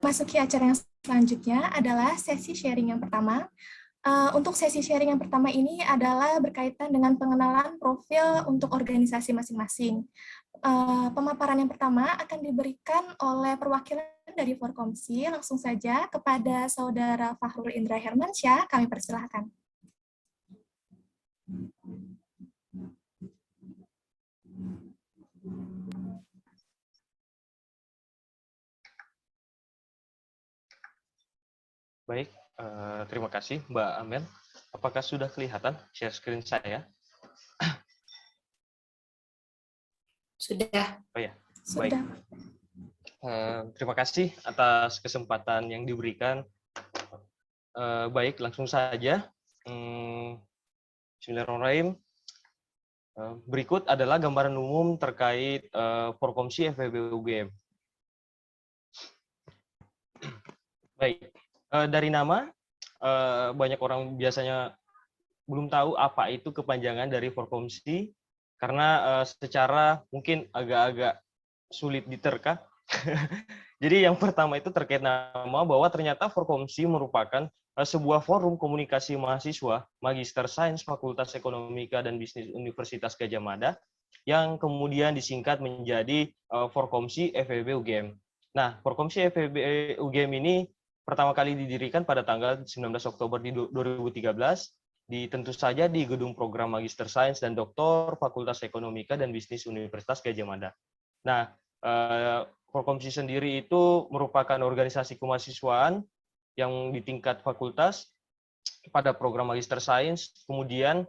Masuki acara yang selanjutnya adalah sesi sharing yang pertama. Untuk sesi sharing yang pertama ini adalah berkaitan dengan pengenalan profil untuk organisasi masing-masing. Pemaparan yang pertama akan diberikan oleh perwakilan dari Forkomsi. Langsung saja kepada Saudara Fahrul Indra Hermansyah, kami persilahkan. Baik, terima kasih Mbak Amel. Apakah sudah kelihatan share screen saya? Sudah. Oh ya, Sudah. baik. Terima kasih atas kesempatan yang diberikan. Baik, langsung saja. Bismillahirrahmanirrahim. Berikut adalah gambaran umum terkait Forkomsi FEB UGM. Baik, dari nama, banyak orang biasanya belum tahu apa itu kepanjangan dari Forkomsi, karena secara mungkin agak-agak sulit diterka. Jadi yang pertama itu terkait nama, bahwa ternyata Forkomsi merupakan sebuah forum komunikasi mahasiswa Magister Sains Fakultas Ekonomika dan Bisnis Universitas Gadjah Mada yang kemudian disingkat menjadi Forkomsi FEB UGM. Nah, Forkomsi FEB UGM ini pertama kali didirikan pada tanggal 19 Oktober 2013, tentu saja di Gedung Program Magister Sains dan Doktor Fakultas Ekonomika dan Bisnis Universitas Gadjah Mada. Nah, Forkomsi sendiri itu merupakan organisasi kemahasiswaan yang di tingkat fakultas pada program Magister Sains. Kemudian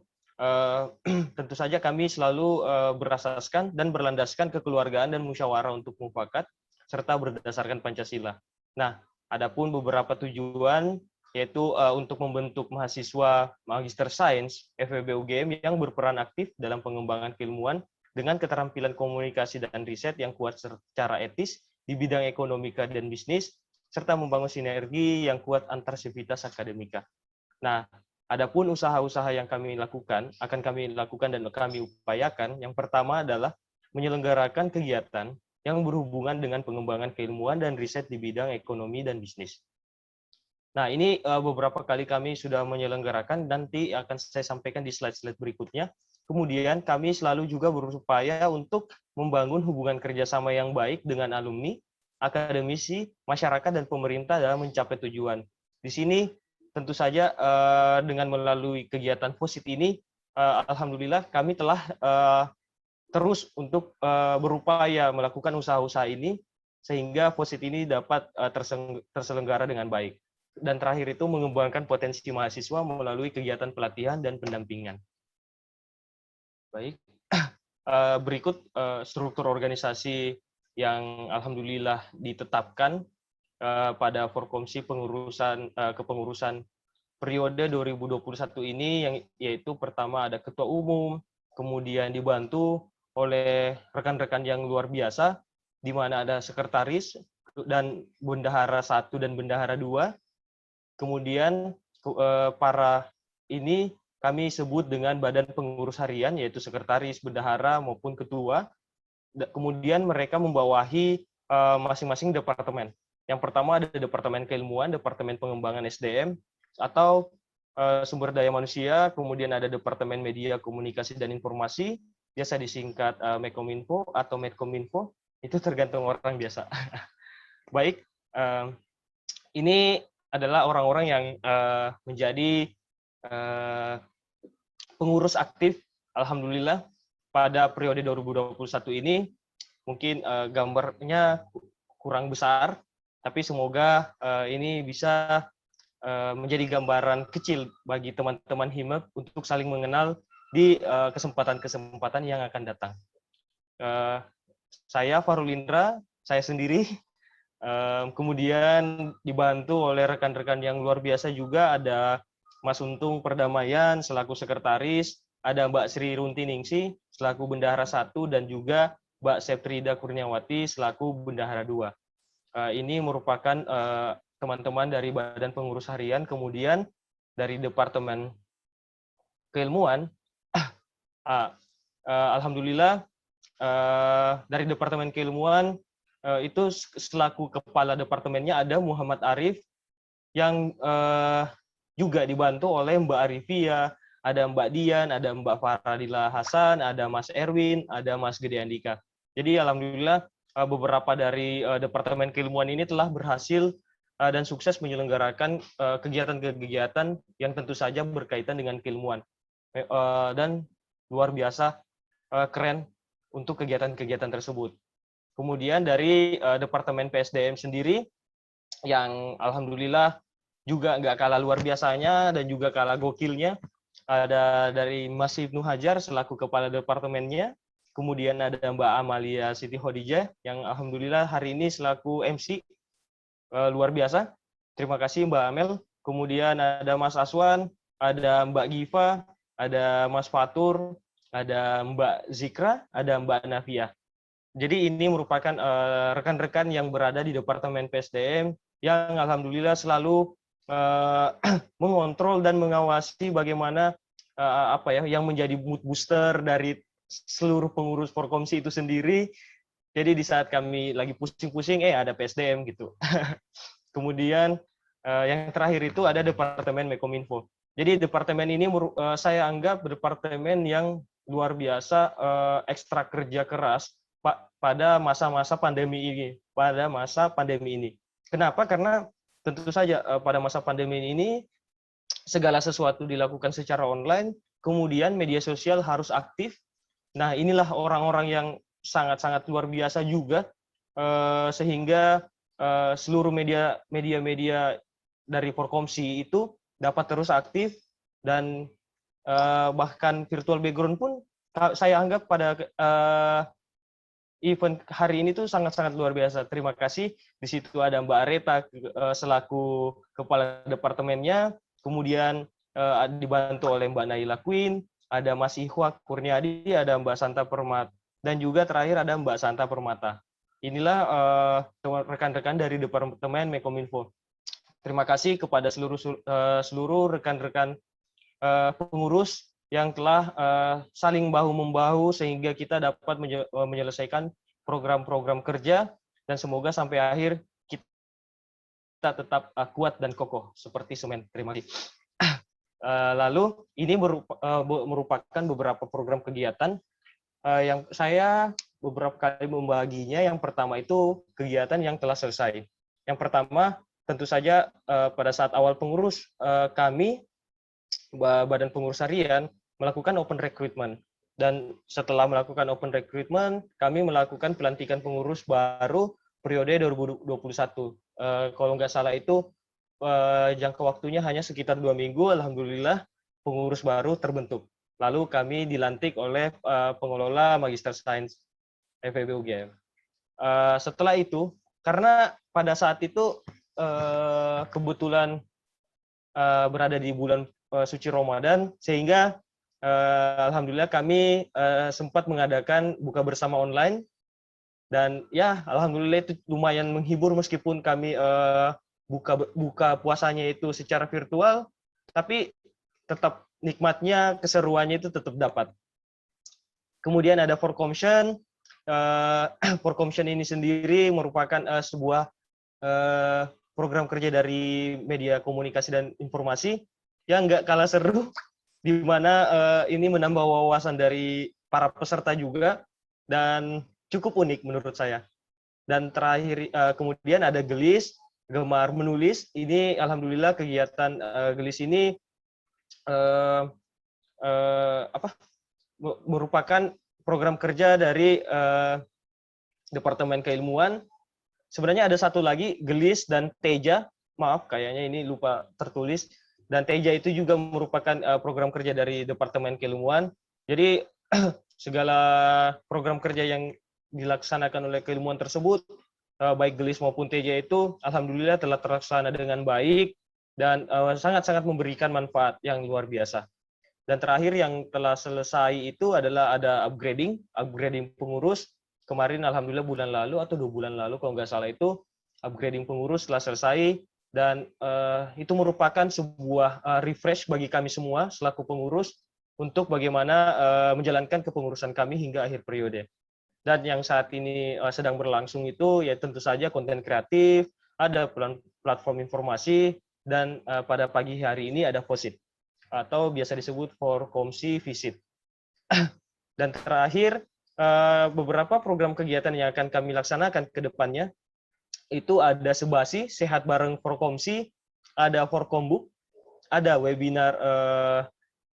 tentu saja kami selalu berasaskan dan berlandaskan kekeluargaan dan musyawarah untuk mufakat serta berdasarkan Pancasila. Nah, adapun beberapa tujuan yaitu untuk membentuk mahasiswa Magister Sains FEB UGM yang berperan aktif dalam pengembangan keilmuan dengan keterampilan komunikasi dan riset yang kuat secara etis di bidang ekonomika dan bisnis, serta membangun sinergi yang kuat antar sivitas akademika. Nah, adapun usaha-usaha yang kami lakukan, akan kami lakukan dan kami upayakan, yang pertama adalah menyelenggarakan kegiatan yang berhubungan dengan pengembangan keilmuan dan riset di bidang ekonomi dan bisnis. Nah, ini beberapa kali kami sudah menyelenggarakan, nanti akan saya sampaikan di slide-slide berikutnya. Kemudian kami selalu juga berupaya untuk membangun hubungan kerjasama yang baik dengan alumni, akademisi, masyarakat, dan pemerintah dalam mencapai tujuan. Di sini tentu saja dengan melalui kegiatan FOSIT ini, alhamdulillah kami telah terus untuk berupaya melakukan usaha-usaha ini, sehingga FOSIT ini dapat terselenggara dengan baik. Dan terakhir itu mengembangkan potensi mahasiswa melalui kegiatan pelatihan dan pendampingan. Baik, berikut struktur organisasi yang alhamdulillah ditetapkan pada Forkomsi kepengurusan periode 2021 ini, yang yaitu pertama ada ketua umum, kemudian dibantu oleh rekan-rekan yang luar biasa, di mana ada sekretaris dan bendahara 1 dan bendahara 2. Kemudian para ini kami sebut dengan badan pengurus harian, yaitu sekretaris, bendahara, maupun ketua. Kemudian mereka membawahi masing-masing departemen. Yang pertama ada Departemen Keilmuan, Departemen Pengembangan SDM, atau Sumber Daya Manusia, kemudian ada Departemen Media, Komunikasi, dan Informasi, biasa disingkat Mekominfo atau Medkominfo, itu tergantung orang biasa. Baik, ini adalah orang-orang yang menjadi pengurus aktif, alhamdulillah, pada periode 2021 ini. Mungkin gambarnya kurang besar, tapi semoga ini bisa menjadi gambaran kecil bagi teman-teman HIMEP untuk saling mengenal di kesempatan-kesempatan yang akan datang. Saya Fahrul Indra, saya sendiri, kemudian dibantu oleh rekan-rekan yang luar biasa juga, ada Mas Untung Perdamaian selaku sekretaris, ada Mbak Sri Runtiningsi selaku bendahara 1, dan juga Mbak Septrida Kurniawati selaku bendahara 2. Ini merupakan teman-teman dari Badan Pengurus Harian. Kemudian dari Departemen Keilmuan, alhamdulillah dari Departemen Keilmuan itu selaku kepala departemennya ada Muhammad Arif yang juga dibantu oleh Mbak Arifia, ada Mbak Dian, ada Mbak Faradila Hasan, ada Mas Erwin, ada Mas Gede Andika. Jadi alhamdulillah beberapa dari Departemen Keilmuan ini telah berhasil dan sukses menyelenggarakan kegiatan-kegiatan yang tentu saja berkaitan dengan keilmuan. Dan luar biasa keren untuk kegiatan-kegiatan tersebut. Kemudian dari Departemen PSDM sendiri, yang alhamdulillah juga nggak kalah luar biasanya dan juga kalah gokilnya, ada dari Mas Ibnu Hajar selaku kepala departemennya, kemudian ada Mbak Amalia Siti Khadijah yang alhamdulillah hari ini selaku MC, luar biasa. Terima kasih Mbak Amel. Kemudian ada Mas Aswan, ada Mbak Giva, ada Mas Fatur, ada Mbak Zikra, ada Mbak Nafia. Jadi ini merupakan rekan-rekan yang berada di Departemen PSDM yang alhamdulillah selalu mengontrol dan mengawasi bagaimana yang menjadi mood booster dari seluruh pengurus Forkomsi itu sendiri. Jadi di saat kami lagi pusing-pusing, ada PSDM gitu. Kemudian yang terakhir itu ada Departemen Mekominfo. Jadi departemen ini saya anggap departemen yang luar biasa, ekstra kerja keras pada masa-masa pandemi ini. Kenapa? Karena tentu saja pada masa pandemi ini segala sesuatu dilakukan secara online, kemudian media sosial harus aktif. Nah, inilah orang-orang yang sangat-sangat luar biasa juga, sehingga seluruh media dari Forkomsi itu dapat terus aktif, dan bahkan virtual background pun saya anggap pada event hari ini tuh sangat-sangat luar biasa. Terima kasih. Di situ ada Mbak Areta selaku kepala departemennya, kemudian dibantu oleh Mbak Naila Queen, ada Mas Ihwak Kurniadi, ada Mbak Santa Permata, dan juga terakhir ada Mbak Santa Permata. Inilah rekan-rekan dari Departemen Mekominfo. Terima kasih kepada seluruh rekan-rekan pengurus yang telah saling bahu-membahu sehingga kita dapat menyelesaikan program-program kerja, dan semoga sampai akhir kita tetap kuat dan kokoh seperti semen. Terima kasih. Lalu ini merupakan beberapa program kegiatan yang saya beberapa kali membaginya. Yang pertama itu kegiatan yang telah selesai. Yang pertama tentu saja pada saat awal pengurus kami Badan Pengurus Harian melakukan open recruitment, dan setelah melakukan open recruitment kami melakukan pelantikan pengurus baru periode 2021. Kalau nggak salah itu jangka waktunya hanya sekitar 2 minggu. Alhamdulillah pengurus baru terbentuk. Lalu kami dilantik oleh pengelola Magister Sains FEB UGM. Setelah itu, karena pada saat itu kebetulan berada di bulan suci Ramadan, sehingga alhamdulillah kami sempat mengadakan buka bersama online, dan ya alhamdulillah itu lumayan menghibur meskipun kami buka puasanya itu secara virtual, tapi tetap nikmatnya, keseruannya itu tetap dapat. Kemudian ada Forkomsion. Forkomsion ini sendiri merupakan sebuah program kerja dari media komunikasi dan informasi yang nggak kalah seru, di mana ini menambah wawasan dari para peserta juga, dan cukup unik menurut saya. Dan terakhir kemudian ada Gelis, Gemar Menulis. Ini alhamdulillah kegiatan Gelis ini merupakan program kerja dari Departemen Keilmuan. Sebenarnya ada satu lagi, Gelis dan Teja. Maaf, kayaknya ini lupa tertulis. Dan Teja itu juga merupakan program kerja dari Departemen Keilmuan. Jadi segala program kerja yang dilaksanakan oleh keilmuan tersebut, baik Gelis maupun Teja itu alhamdulillah telah terlaksana dengan baik dan sangat-sangat memberikan manfaat yang luar biasa. Dan terakhir yang telah selesai itu adalah ada upgrading pengurus. Kemarin alhamdulillah bulan lalu atau 2 bulan lalu kalau nggak salah itu upgrading pengurus telah selesai, dan itu merupakan sebuah refresh bagi kami semua selaku pengurus untuk bagaimana menjalankan kepengurusan kami hingga akhir periode. Dan yang saat ini sedang berlangsung itu ya tentu saja konten kreatif, ada platform informasi, dan pada pagi hari ini ada FOSIT atau biasa disebut Forkomsi Visit. Dan terakhir, beberapa program kegiatan yang akan kami laksanakan ke depannya, itu ada Sebasi, Sehat Bareng Forkomsi, ada Forkombuk, ada webinar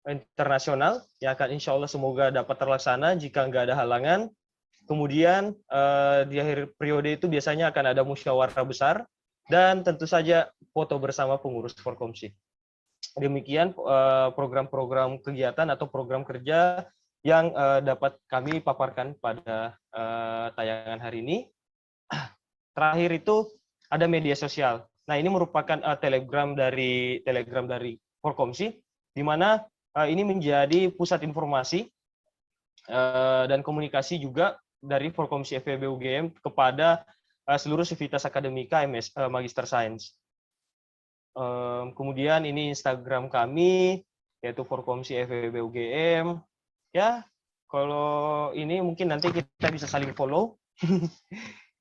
internasional yang akan insya Allah semoga dapat terlaksana jika nggak ada halangan. Kemudian di akhir periode itu biasanya akan ada musyawarah besar, dan tentu saja foto bersama pengurus Forkomsi. Demikian program-program kegiatan atau program kerja yang dapat kami paparkan pada tayangan hari ini. Terakhir itu ada media sosial. Nah, ini merupakan Telegram dari Forkomsi, di mana ini menjadi pusat informasi dan komunikasi juga dari Forkomsi FEB UGM kepada seluruh sivitas akademika Magister Sains. Kemudian ini Instagram kami, yaitu Forkomsi FEB UGM. Ya, kalau ini mungkin nanti kita bisa saling follow.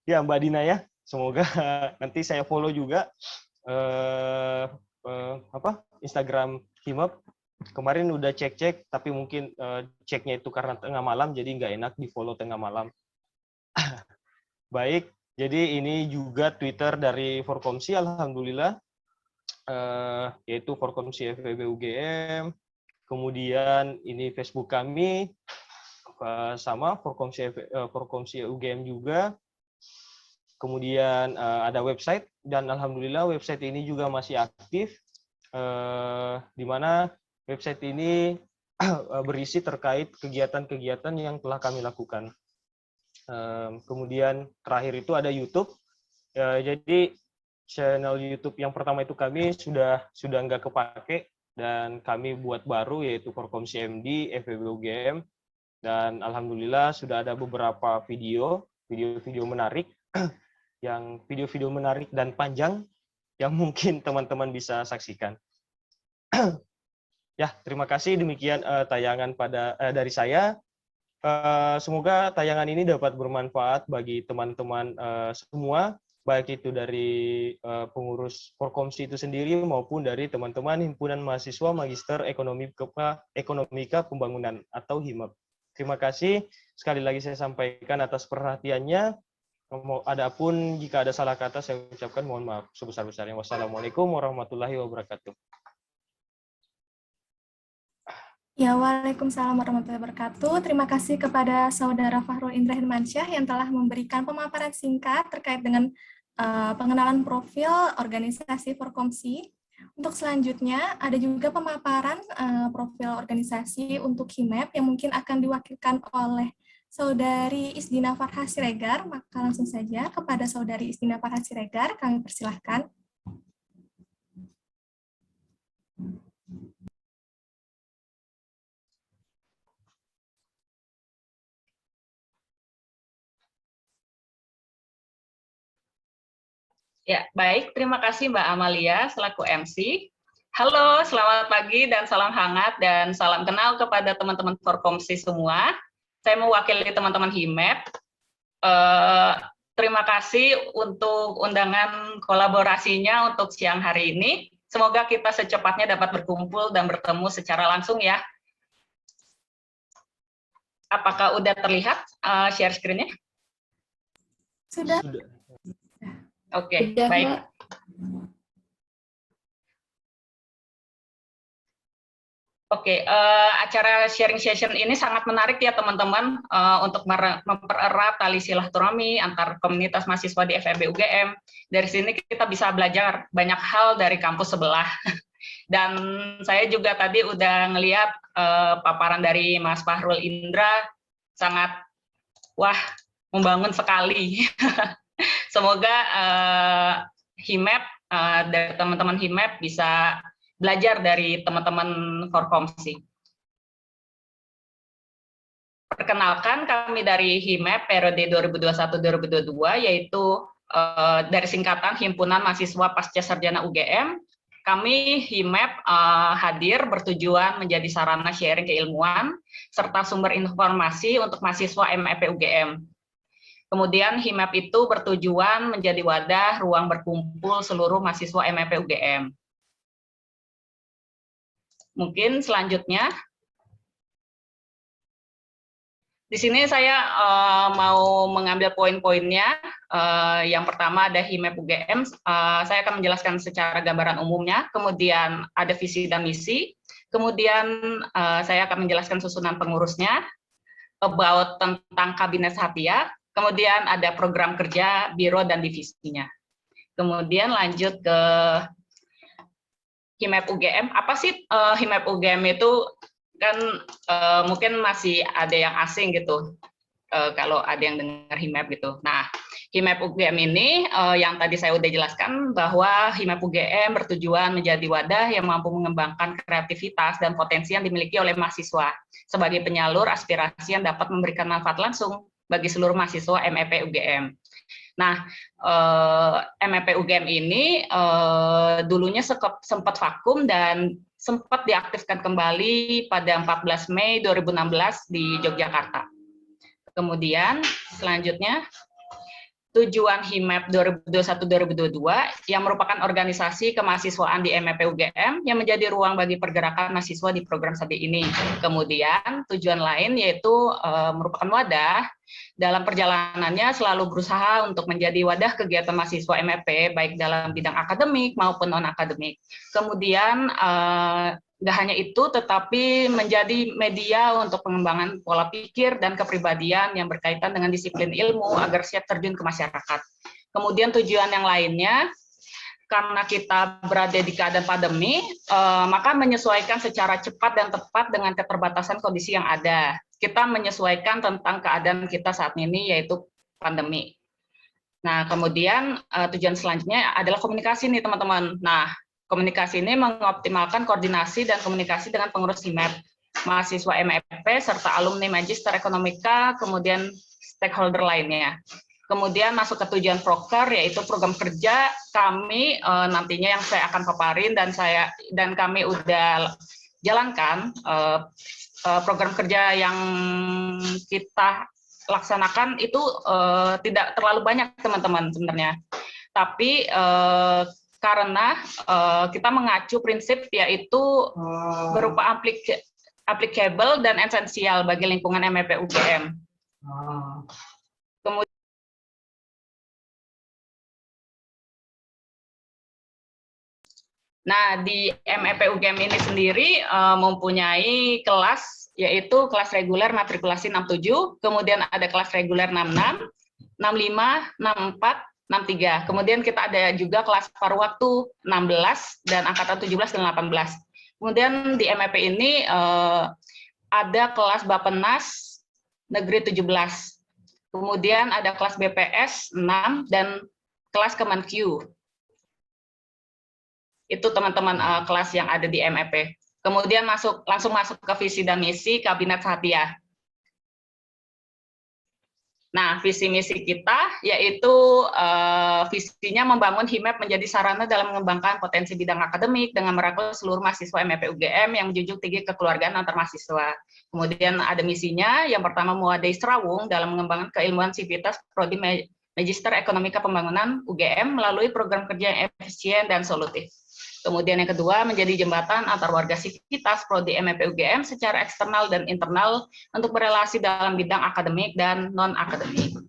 Ya, Mbak Dina ya. Semoga nanti saya follow juga Instagram Himap. Kemarin udah cek-cek, tapi mungkin ceknya itu karena tengah malam, jadi nggak enak di follow tengah malam. Baik, jadi ini juga Twitter dari Forkomsi, alhamdulillah, yaitu Forkomsi FEB UGM. Kemudian ini Facebook kami sama Forkomsi UGM juga. Kemudian ada website, dan alhamdulillah website ini juga masih aktif, di mana website ini berisi terkait kegiatan-kegiatan yang telah kami lakukan. Kemudian terakhir itu ada YouTube. Jadi channel YouTube yang pertama itu kami sudah nggak kepake, dan kami buat baru, yaitu Forkomsi MD FEB UGM. Dan alhamdulillah sudah ada beberapa video menarik, yang video-video menarik dan panjang yang mungkin teman-teman bisa saksikan. Ya, terima kasih, demikian tayangan dari saya. Semoga tayangan ini dapat bermanfaat bagi teman-teman semua, baik itu dari pengurus Forkomsi itu sendiri maupun dari teman-teman Himpunan Mahasiswa Magister Ekonomika Pembangunan atau HIMAP. Terima kasih. Sekali lagi saya sampaikan atas perhatiannya. Adapun jika ada salah kata, saya ucapkan mohon maaf sebesar-besarnya. Wassalamualaikum warahmatullahi wabarakatuh. Ya, Waalaikumsalam warahmatullahi wabarakatuh. Terima kasih kepada Saudara Fahrul Indra Hirmansyah yang telah memberikan pemaparan singkat terkait dengan pengenalan profil organisasi Forkomsi. Untuk selanjutnya, ada juga pemaparan profil organisasi untuk HIMEP yang mungkin akan diwakilkan oleh Saudari Isdina Farha Siregar. Maka langsung saja kepada Saudari Isdina Farha Siregar, kami persilahkan. Ya, baik. Terima kasih Mbak Amalia selaku MC. Halo, selamat pagi dan salam hangat dan salam kenal kepada teman-teman Forkomsi semua. Saya mewakili teman-teman HIMEP. Terima kasih untuk undangan kolaborasinya untuk siang hari ini. Semoga kita secepatnya dapat berkumpul dan bertemu secara langsung ya. Apakah udah terlihat share screen-nya? Sudah. Oke, baik. Oke, acara sharing session ini sangat menarik ya teman-teman, untuk mempererat tali silaturahmi antar komunitas mahasiswa di FEB UGM. Dari sini kita bisa belajar banyak hal dari kampus sebelah. Dan saya juga tadi udah ngelihat paparan dari Mas Fahrul Indra, sangat wah membangun sekali. Semoga HIMEP, dari teman-teman HIMEP bisa belajar dari teman-teman Forkomsi. Perkenalkan, kami dari HIMEP periode 2021-2022, yaitu dari singkatan Himpunan Mahasiswa Pasca Sarjana UGM. Kami HIMEP hadir bertujuan menjadi sarana sharing keilmuan serta sumber informasi untuk mahasiswa MEP UGM. Kemudian HIMAP itu bertujuan menjadi wadah ruang berkumpul seluruh mahasiswa MEP UGM. Mungkin selanjutnya, di sini saya mau mengambil poin-poinnya. Yang pertama ada HIMAP UGM, saya akan menjelaskan secara gambaran umumnya, kemudian ada visi dan misi, kemudian saya akan menjelaskan susunan pengurusnya, about tentang Kabinet Sahatia, kemudian ada program kerja, biro, dan divisinya. Kemudian lanjut ke HIMAP UGM. Apa sih HIMAP UGM itu? Kan mungkin masih ada yang asing gitu, kalau ada yang dengar HIMAP gitu. Nah, HIMAP UGM ini yang tadi saya udah jelaskan bahwa HIMAP UGM bertujuan menjadi wadah yang mampu mengembangkan kreativitas dan potensi yang dimiliki oleh mahasiswa sebagai penyalur aspirasi yang dapat memberikan manfaat langsung bagi seluruh mahasiswa MEP UGM. Nah, MEP UGM ini dulunya sempat vakum dan sempat diaktifkan kembali pada 14 Mei 2016 di Yogyakarta. Kemudian selanjutnya, tujuan HIMAP 2021-2022 yang merupakan organisasi kemahasiswaan di MEP UGM yang menjadi ruang bagi pergerakan mahasiswa di program studi ini. Kemudian tujuan lain yaitu merupakan wadah dalam perjalanannya selalu berusaha untuk menjadi wadah kegiatan mahasiswa MEP baik dalam bidang akademik maupun non-akademik. Kemudian nggak hanya itu, tetapi menjadi media untuk pengembangan pola pikir dan kepribadian yang berkaitan dengan disiplin ilmu agar siap terjun ke masyarakat. Kemudian tujuan yang lainnya, karena kita berada di keadaan pandemi, maka menyesuaikan secara cepat dan tepat dengan keterbatasan kondisi yang ada. Kita menyesuaikan tentang keadaan kita saat ini, yaitu pandemi. Nah, kemudian tujuan selanjutnya adalah komunikasi nih, teman-teman. Nah, komunikasi ini mengoptimalkan koordinasi dan komunikasi dengan pengurus HIMAP, mahasiswa MEP, serta alumni Magister Ekonomika, kemudian stakeholder lainnya. Kemudian masuk ke tujuan proker, yaitu program kerja kami nantinya yang saya akan paparin dan kami udah jalankan program kerja yang kita laksanakan itu tidak terlalu banyak, teman-teman, sebenarnya. Tapi karena kita mengacu prinsip yaitu berupa applicable dan esensial bagi lingkungan MEP UGM. Kemudian di MEP UGM ini sendiri mempunyai kelas, yaitu kelas reguler matrikulasi 67, kemudian ada kelas reguler 66, 65, 64, 63. Kemudian kita ada juga kelas paruh waktu 16 dan angkatan 17 dan 18. Kemudian di MEP ini ada kelas Bappenas Negeri 17. Kemudian ada kelas BPS 6 dan kelas Kemenq. Itu teman-teman kelas yang ada di MEP. Kemudian langsung masuk ke visi dan misi Kabinet Sahatia. Nah, visi misi kita yaitu visinya membangun HIMAP menjadi sarana dalam mengembangkan potensi bidang akademik dengan merangkul seluruh mahasiswa MEP UGM yang menjunjung tinggi kekeluargaan antar mahasiswa. Kemudian ada misinya, yang pertama mewadai Serawung dalam mengembangkan keilmuan sivitas prodi Magister Ekonomika Pembangunan UGM melalui program kerja yang efisien dan solutif. Kemudian yang kedua, menjadi jembatan antar warga sivitas prodi MEP UGM secara eksternal dan internal untuk berelasi dalam bidang akademik dan non-akademik.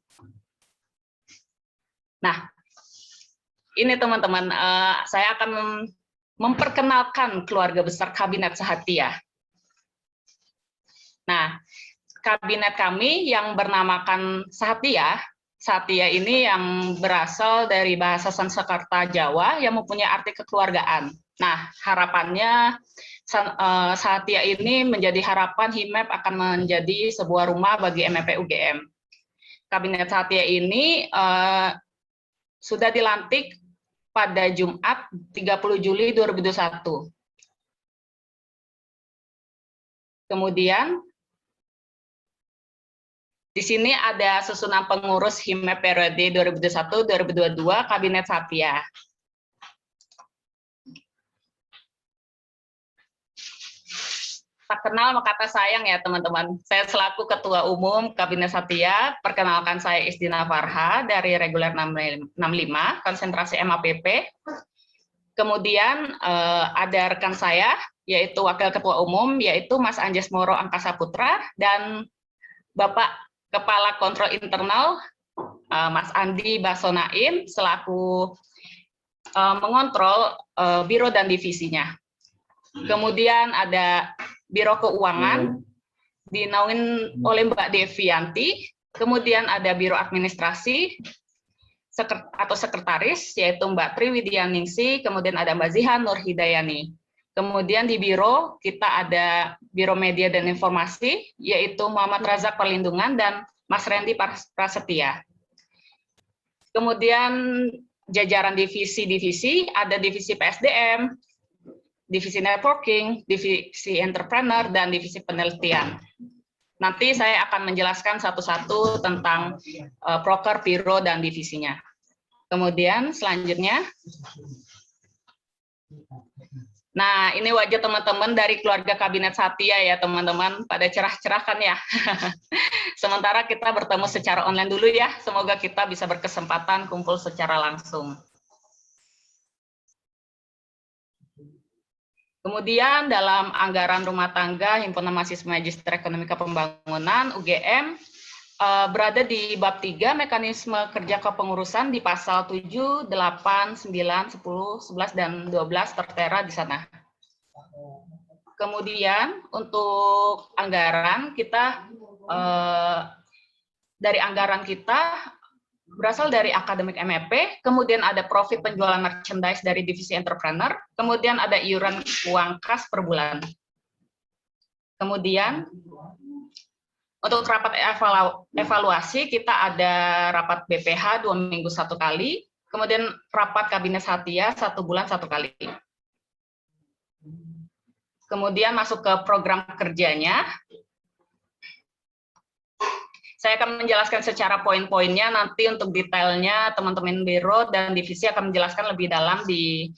Nah, ini teman-teman, saya akan memperkenalkan keluarga besar Kabinet Sahatia. Nah, kabinet kami yang bernamakan Sahatia, Sahatia ini yang berasal dari bahasa Sanskerta Jawa yang mempunyai arti kekeluargaan. Nah, harapannya Sahatia ini menjadi harapan HIMAP akan menjadi sebuah rumah bagi MEP UGM. Kabinet Sahatia ini sudah dilantik pada Jumat 30 Juli 2021. Kemudian di sini ada susunan pengurus HIMAP periode 2021-2022 Kabinet Sahatia. kenal maka kata sayang ya teman-teman. Saya selaku Ketua Umum Kabinet Satya, perkenalkan saya Isdina Farha dari Reguler 65, konsentrasi MAPP. Kemudian ada rekan saya, yaitu Wakil Ketua Umum, yaitu Mas Anjas Moro Angkasa Putra, dan Bapak Kepala Kontrol Internal, Mas Andi Basonaim, selaku mengontrol biro dan divisinya. Kemudian ada Biro Keuangan, dinaungin oleh Mbak Devianti. Kemudian ada Biro Administrasi atau Sekretaris, yaitu Mbak Triwidianingsi. Kemudian ada Mbak Zihan Nurhidayani. Kemudian di Biro, kita ada Biro Media dan Informasi, yaitu Muhammad Razak Perlindungan dan Mas Randy Prasetya. Kemudian jajaran divisi-divisi, ada divisi PSDM, divisi networking, divisi entrepreneur, dan divisi penelitian. Nanti saya akan menjelaskan satu-satu tentang proker, biro, dan divisinya. Kemudian selanjutnya, nah ini wajah teman-teman dari keluarga Kabinet Satya ya teman-teman, pada cerah-cerah kan ya. Sementara kita bertemu secara online dulu ya, semoga kita bisa berkesempatan kumpul secara langsung. Kemudian dalam anggaran rumah tangga Himpunan Mahasiswa Magister Ekonomika Pembangunan UGM berada di bab 3 mekanisme kerja kepengurusan di pasal 7, 8, 9, 10, 11 dan 12 tertera di sana. Kemudian untuk anggaran kita dari anggaran kita berasal dari akademik MEP, kemudian ada profit penjualan merchandise dari divisi entrepreneur, kemudian ada iuran uang kas per bulan. Kemudian untuk rapat evaluasi kita ada rapat BPH 2 minggu 1 kali, kemudian rapat Kabinet Satya 1 bulan 1 kali. Kemudian masuk ke program kerjanya. Saya akan menjelaskan secara poin-poinnya, nanti untuk detailnya teman-teman biro dan divisi akan menjelaskan lebih dalam di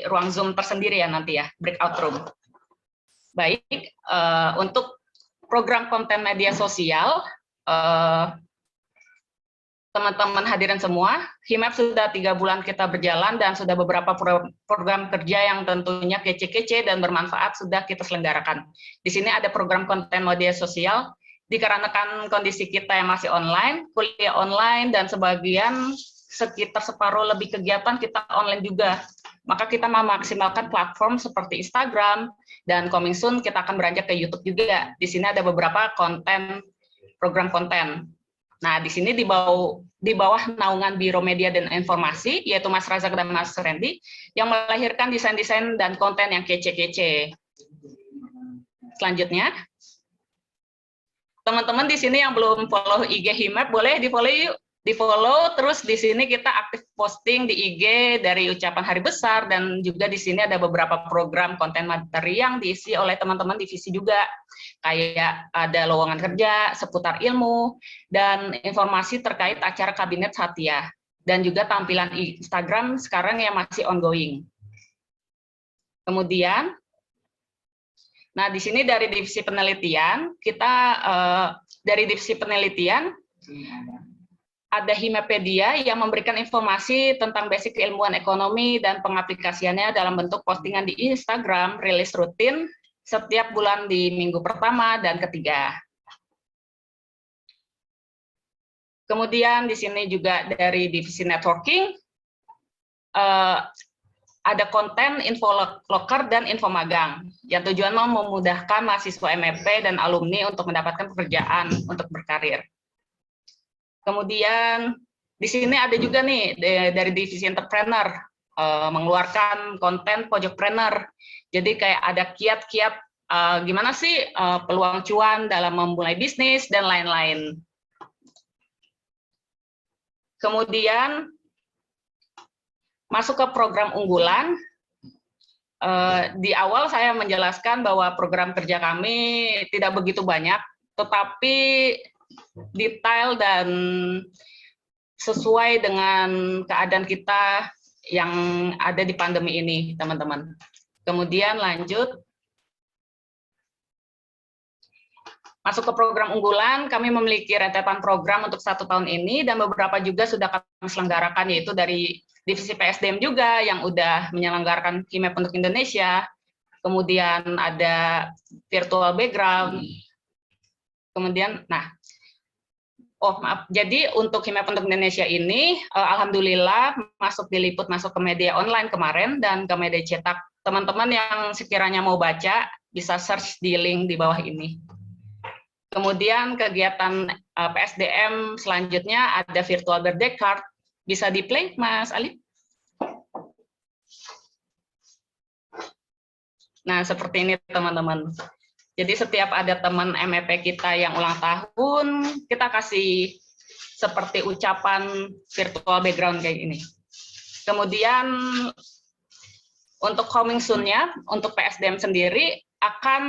ruang Zoom tersendiri ya nanti ya, breakout room. Baik, untuk program konten media sosial, teman-teman hadirin semua, HIMAP sudah 3 bulan kita berjalan dan sudah beberapa program kerja yang tentunya kece-kece dan bermanfaat sudah kita selenggarakan. Di sini ada program konten media sosial, dikarenakan kondisi kita yang masih online, kuliah online, dan sebagian sekitar separuh lebih kegiatan kita online juga. Maka kita memaksimalkan platform seperti Instagram, dan coming soon kita akan beranjak ke YouTube juga. Di sini ada beberapa konten, program konten. Nah, di sini di bawah naungan Biro Media dan Informasi, yaitu Mas Razak dan Mas Randy, yang melahirkan desain-desain dan konten yang kece-kece. Selanjutnya, teman-teman di sini yang belum follow IG HIMAP, boleh di-follow yuk. Di-follow, terus di sini kita aktif posting di IG dari ucapan hari besar, dan juga di sini ada beberapa program konten materi yang diisi oleh teman-teman divisi juga. Kayak ada lowongan kerja, seputar ilmu, dan informasi terkait acara Kabinet Satya. Dan juga tampilan Instagram sekarang yang masih ongoing. Kemudian, nah di sini dari divisi penelitian, kita dari divisi penelitian, ada Himapedia yang memberikan informasi tentang basic keilmuan ekonomi dan pengaplikasiannya dalam bentuk postingan di Instagram, rilis rutin setiap bulan di minggu pertama dan ketiga. Kemudian di sini juga dari divisi networking, ada konten info loker dan info magang, yang tujuan memudahkan mahasiswa MEP dan alumni untuk mendapatkan pekerjaan untuk berkarir. Kemudian di sini ada juga nih dari divisi entrepreneur mengeluarkan konten pojokpreneur. Jadi kayak ada kiat-kiat gimana sih peluang cuan dalam memulai bisnis dan lain-lain. Kemudian masuk ke program unggulan. Di awal saya menjelaskan bahwa program kerja kami tidak begitu banyak, tetapi detail dan sesuai dengan keadaan kita yang ada di pandemi ini, teman-teman. Kemudian lanjut, Masuk ke program unggulan, kami memiliki rentetan program untuk 1 tahun ini, dan beberapa juga sudah kami selenggarakan, yaitu dari Divisi PSDM juga yang udah menyelenggarakan HIMEP untuk Indonesia, kemudian ada virtual background, kemudian, jadi untuk HIMEP untuk Indonesia ini, alhamdulillah diliput masuk ke media online kemarin dan ke media cetak. Teman-teman yang sekiranya mau baca, bisa search di link di bawah ini. Kemudian kegiatan PSDM selanjutnya ada virtual birthday card. Bisa di-play, Mas Ali? Nah, seperti ini teman-teman. Jadi setiap ada teman MEP kita yang ulang tahun, kita kasih seperti ucapan virtual background kayak ini. Kemudian untuk coming soon-nya, untuk PSDM sendiri akan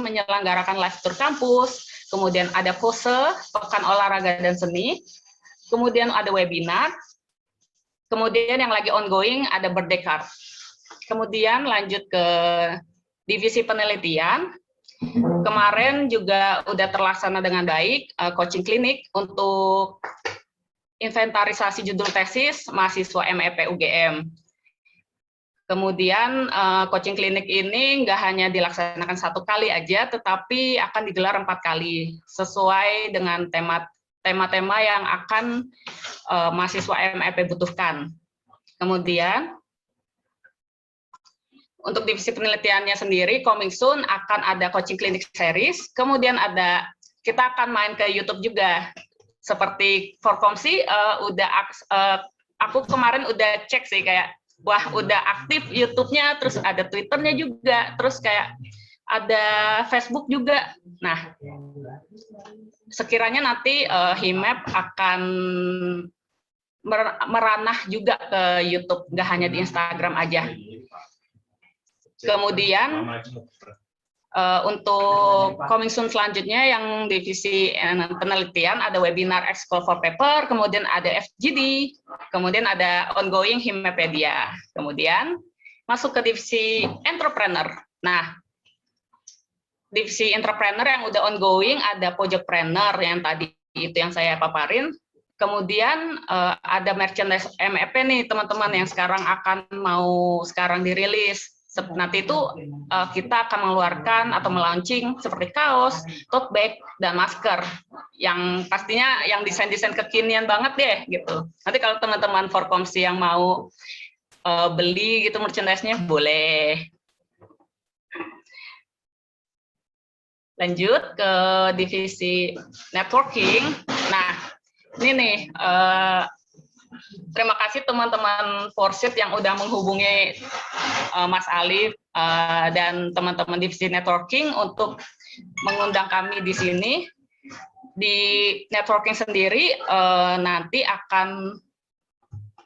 menyelenggarakan live tour kampus, kemudian ada pose, pekan olahraga dan seni, kemudian ada webinar, kemudian yang lagi ongoing ada birthday card. Kemudian lanjut ke divisi penelitian. Kemarin juga udah terlaksana dengan baik coaching klinik untuk inventarisasi judul tesis mahasiswa MEP UGM. Kemudian coaching klinik ini nggak hanya dilaksanakan 1 kali aja, tetapi akan digelar 4 kali sesuai dengan tema-tema yang akan mahasiswa MEP butuhkan. Kemudian untuk divisi penelitiannya sendiri, coming soon akan ada coaching clinic series, kemudian kita akan main ke YouTube juga. Seperti Forkomsi, aku kemarin udah cek sih, kayak, wah udah aktif YouTube-nya, terus ada Twitter-nya juga, terus kayak ada Facebook juga. Nah, sekiranya nanti HIMEP akan meranah juga ke YouTube, nggak hanya di Instagram aja. Kemudian untuk coming soon selanjutnya yang divisi penelitian ada webinar X-Call for Paper, kemudian ada FGD, kemudian ada ongoing Himepedia. Kemudian masuk ke divisi entrepreneur. Nah, divisi entrepreneur yang udah ongoing ada Pojokpreneur yang tadi itu yang saya paparin. Kemudian ada merchandise MEP nih teman-teman yang sekarang akan dirilis. Nanti itu kita akan mengeluarkan atau melaunching seperti kaos, tote bag, dan masker yang pastinya yang desain-desain kekinian banget deh gitu. Nanti kalau teman-teman Forkomsi yang mau beli gitu merchandise-nya boleh. Lanjut ke divisi networking. Nah, ini nih terima kasih teman-teman Forsit yang udah menghubungi Mas Ali dan teman-teman divisi networking untuk mengundang kami di sini. Di networking sendiri nanti akan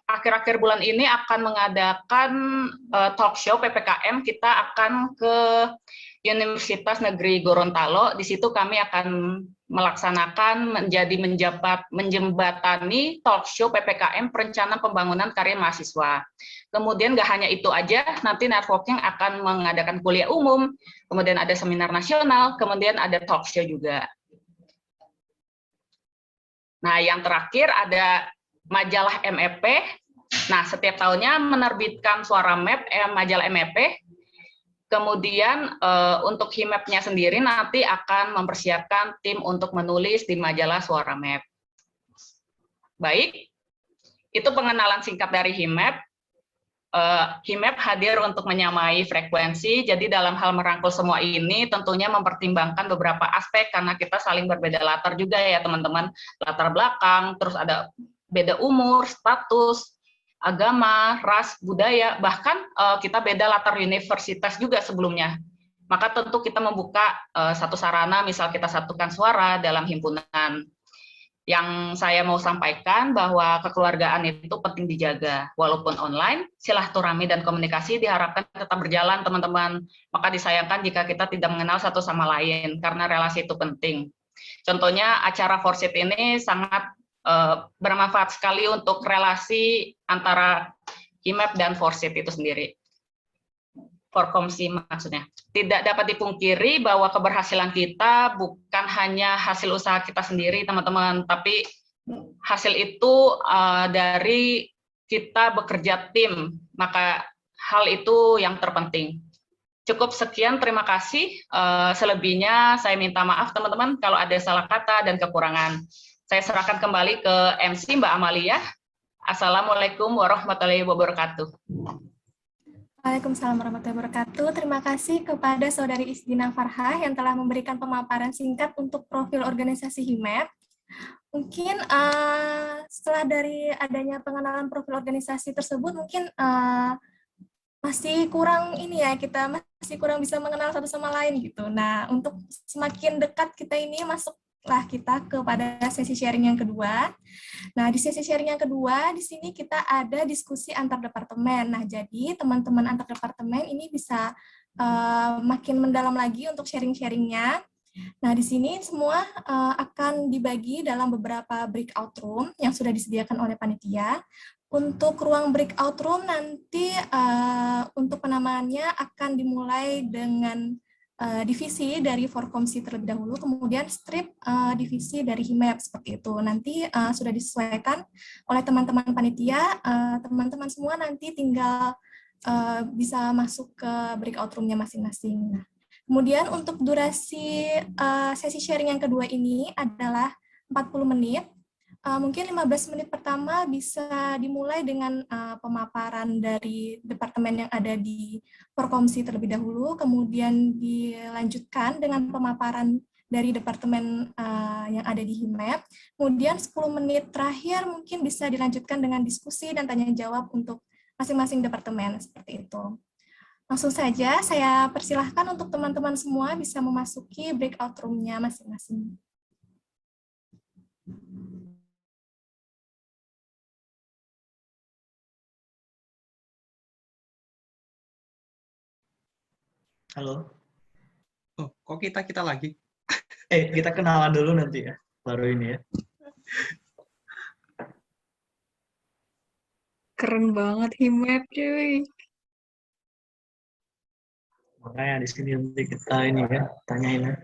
akhir-akhir bulan ini akan mengadakan talk show PPKM. Kita akan ke Universitas Negeri Gorontalo. Di situ kami akan melaksanakan menjembatani talk show PPKM Perencanaan Pembangunan Karya Mahasiswa. Kemudian nggak hanya itu aja, nanti networking akan mengadakan kuliah umum, kemudian ada seminar nasional, kemudian ada talk show juga. Nah, yang terakhir ada majalah MEP. Nah, setiap tahunnya menerbitkan Suara MEP, majalah MEP. Kemudian untuk HIMEP-nya sendiri nanti akan mempersiapkan tim untuk menulis di majalah Suara MEP. Baik, itu pengenalan singkat dari HIMEP. HIMEP hadir untuk menyamai frekuensi, jadi dalam hal merangkul semua ini tentunya mempertimbangkan beberapa aspek karena kita saling berbeda latar juga ya teman-teman, latar belakang, terus ada beda umur, status, agama, ras, budaya, bahkan kita beda latar universitas juga sebelumnya. Maka tentu kita membuka satu sarana, misal kita satukan suara dalam himpunan. Yang saya mau sampaikan bahwa kekeluargaan itu penting dijaga. Walaupun online, silaturahmi dan komunikasi diharapkan tetap berjalan, teman-teman. Maka disayangkan jika kita tidak mengenal satu sama lain, karena relasi itu penting. Contohnya acara Forsit ini sangat bermanfaat sekali untuk relasi antara HIMEP dan Forsit itu sendiri. Forkomsi maksudnya. Tidak dapat dipungkiri bahwa keberhasilan kita bukan hanya hasil usaha kita sendiri, teman-teman, tapi hasil itu dari kita bekerja tim, maka hal itu yang terpenting. Cukup sekian, terima kasih. Selebihnya saya minta maaf teman-teman kalau ada salah kata dan kekurangan. Saya serahkan kembali ke MC Mbak Amalia. Assalamualaikum warahmatullahi wabarakatuh. Waalaikumsalam warahmatullahi wabarakatuh. Terima kasih kepada Saudari Isdina Farhah yang telah memberikan pemaparan singkat untuk profil organisasi HIMEP. Mungkin setelah dari adanya pengenalan profil organisasi tersebut, mungkin masih kurang ini ya, kita masih kurang bisa mengenal satu sama lain gitu. Nah, untuk semakin dekat kita ini masuklah kita kepada sesi sharing yang kedua. Nah, di sesi sharing yang kedua, di sini kita ada diskusi antar departemen. Nah, jadi teman-teman antar departemen ini bisa makin mendalam lagi untuk sharing-sharingnya. Nah, di sini semua akan dibagi dalam beberapa breakout room yang sudah disediakan oleh panitia. Untuk ruang breakout room nanti untuk penamaannya akan dimulai dengan divisi dari Forkomsi terlebih dahulu, kemudian strip divisi dari HIMEP seperti itu. Nanti sudah disesuaikan oleh teman-teman panitia, teman-teman semua nanti tinggal bisa masuk ke breakout room-nya masing-masing. Nah, kemudian untuk durasi sesi sharing yang kedua ini adalah 40 menit. Mungkin 15 menit pertama bisa dimulai dengan pemaparan dari departemen yang ada di Forkomsi terlebih dahulu, kemudian dilanjutkan dengan pemaparan dari departemen yang ada di HIMEP, kemudian 10 menit terakhir mungkin bisa dilanjutkan dengan diskusi dan tanya jawab untuk masing-masing departemen, seperti itu. Langsung saja saya persilahkan untuk teman-teman semua bisa memasuki breakout room-nya masing-masing. Halo. Oh, kok kita lagi? Kita kenalan dulu nanti ya, baru ini ya. Keren banget HIMEP, cuy. Makanya di sini nanti kita ini ya, tanyain ya.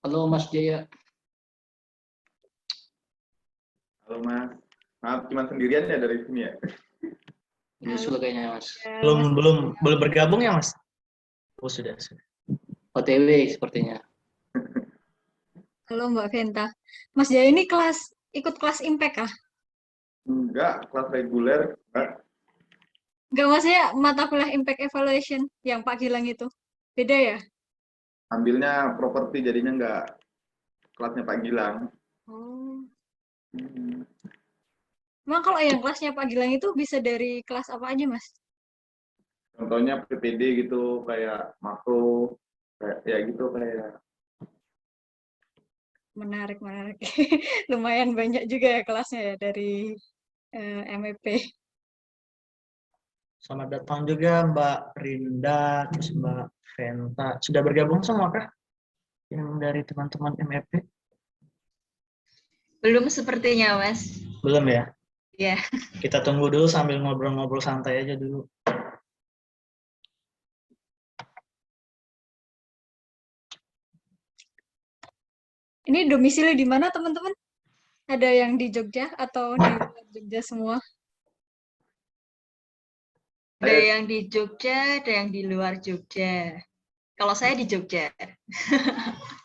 Halo Mas Jaya. Halo Mas, maaf cuma sendirian ya dari sini ya? Nyusul kayaknya Mas. Belum bergabung ya Mas? Oh sudah. OTW sepertinya. Halo Mbak Venta. Mas Jaya ini ikut kelas Impact kah? Enggak, kelas reguler. Enggak, maksudnya mata kuliah Impact Evaluation yang Pak Gilang itu. Beda ya? Ambilnya properti jadinya enggak kelasnya Pak Gilang. Oh. Emang kalau yang kelasnya Pak Gilang itu bisa dari kelas apa aja, Mas? Contohnya PPD gitu, kayak makro, kayak ya gitu kayak. Menarik. Lumayan banyak juga ya kelasnya ya dari MEP. Selamat datang juga Mbak Rinda, terus Mbak Venta. Sudah bergabung semua kah? Yang dari teman-teman MEP? Belum sepertinya, Mas. Belum ya? Iya. Kita tunggu dulu sambil ngobrol-ngobrol santai aja dulu. Ini domisili di mana, teman-teman? Ada yang di Jogja atau di luar Jogja semua? Ada yang di Jogja, ada yang di luar Jogja. Kalau saya di Jogja.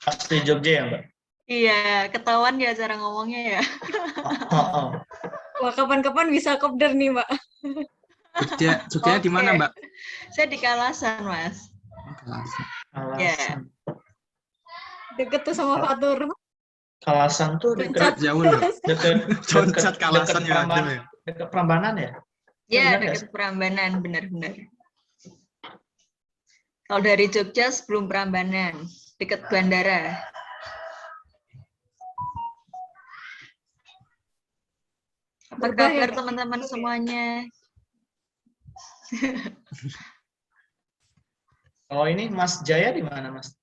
Pasti Jogja ya, Mbak? Iya, ketahuan ya cara ngomongnya ya. Wah, kapan-kapan bisa kopdar nih, Mbak. Jogja di mana, Mbak? Saya di Kalasan, Mas. Kalasan. Ya. Deket tuh sama Pak Tur. Kalasan tuh dekat Jauh loh. dekat Kalasan ya, ya. Dekat Prambanan ya? Ya, dekat Prambanan, benar-benar. Kalau dari Jogja sebelum Prambanan, dekat bandara. Apa Berkah ya, kabar Kak? teman-teman semuanya? Oh ini Mas Jaya di mana Mas?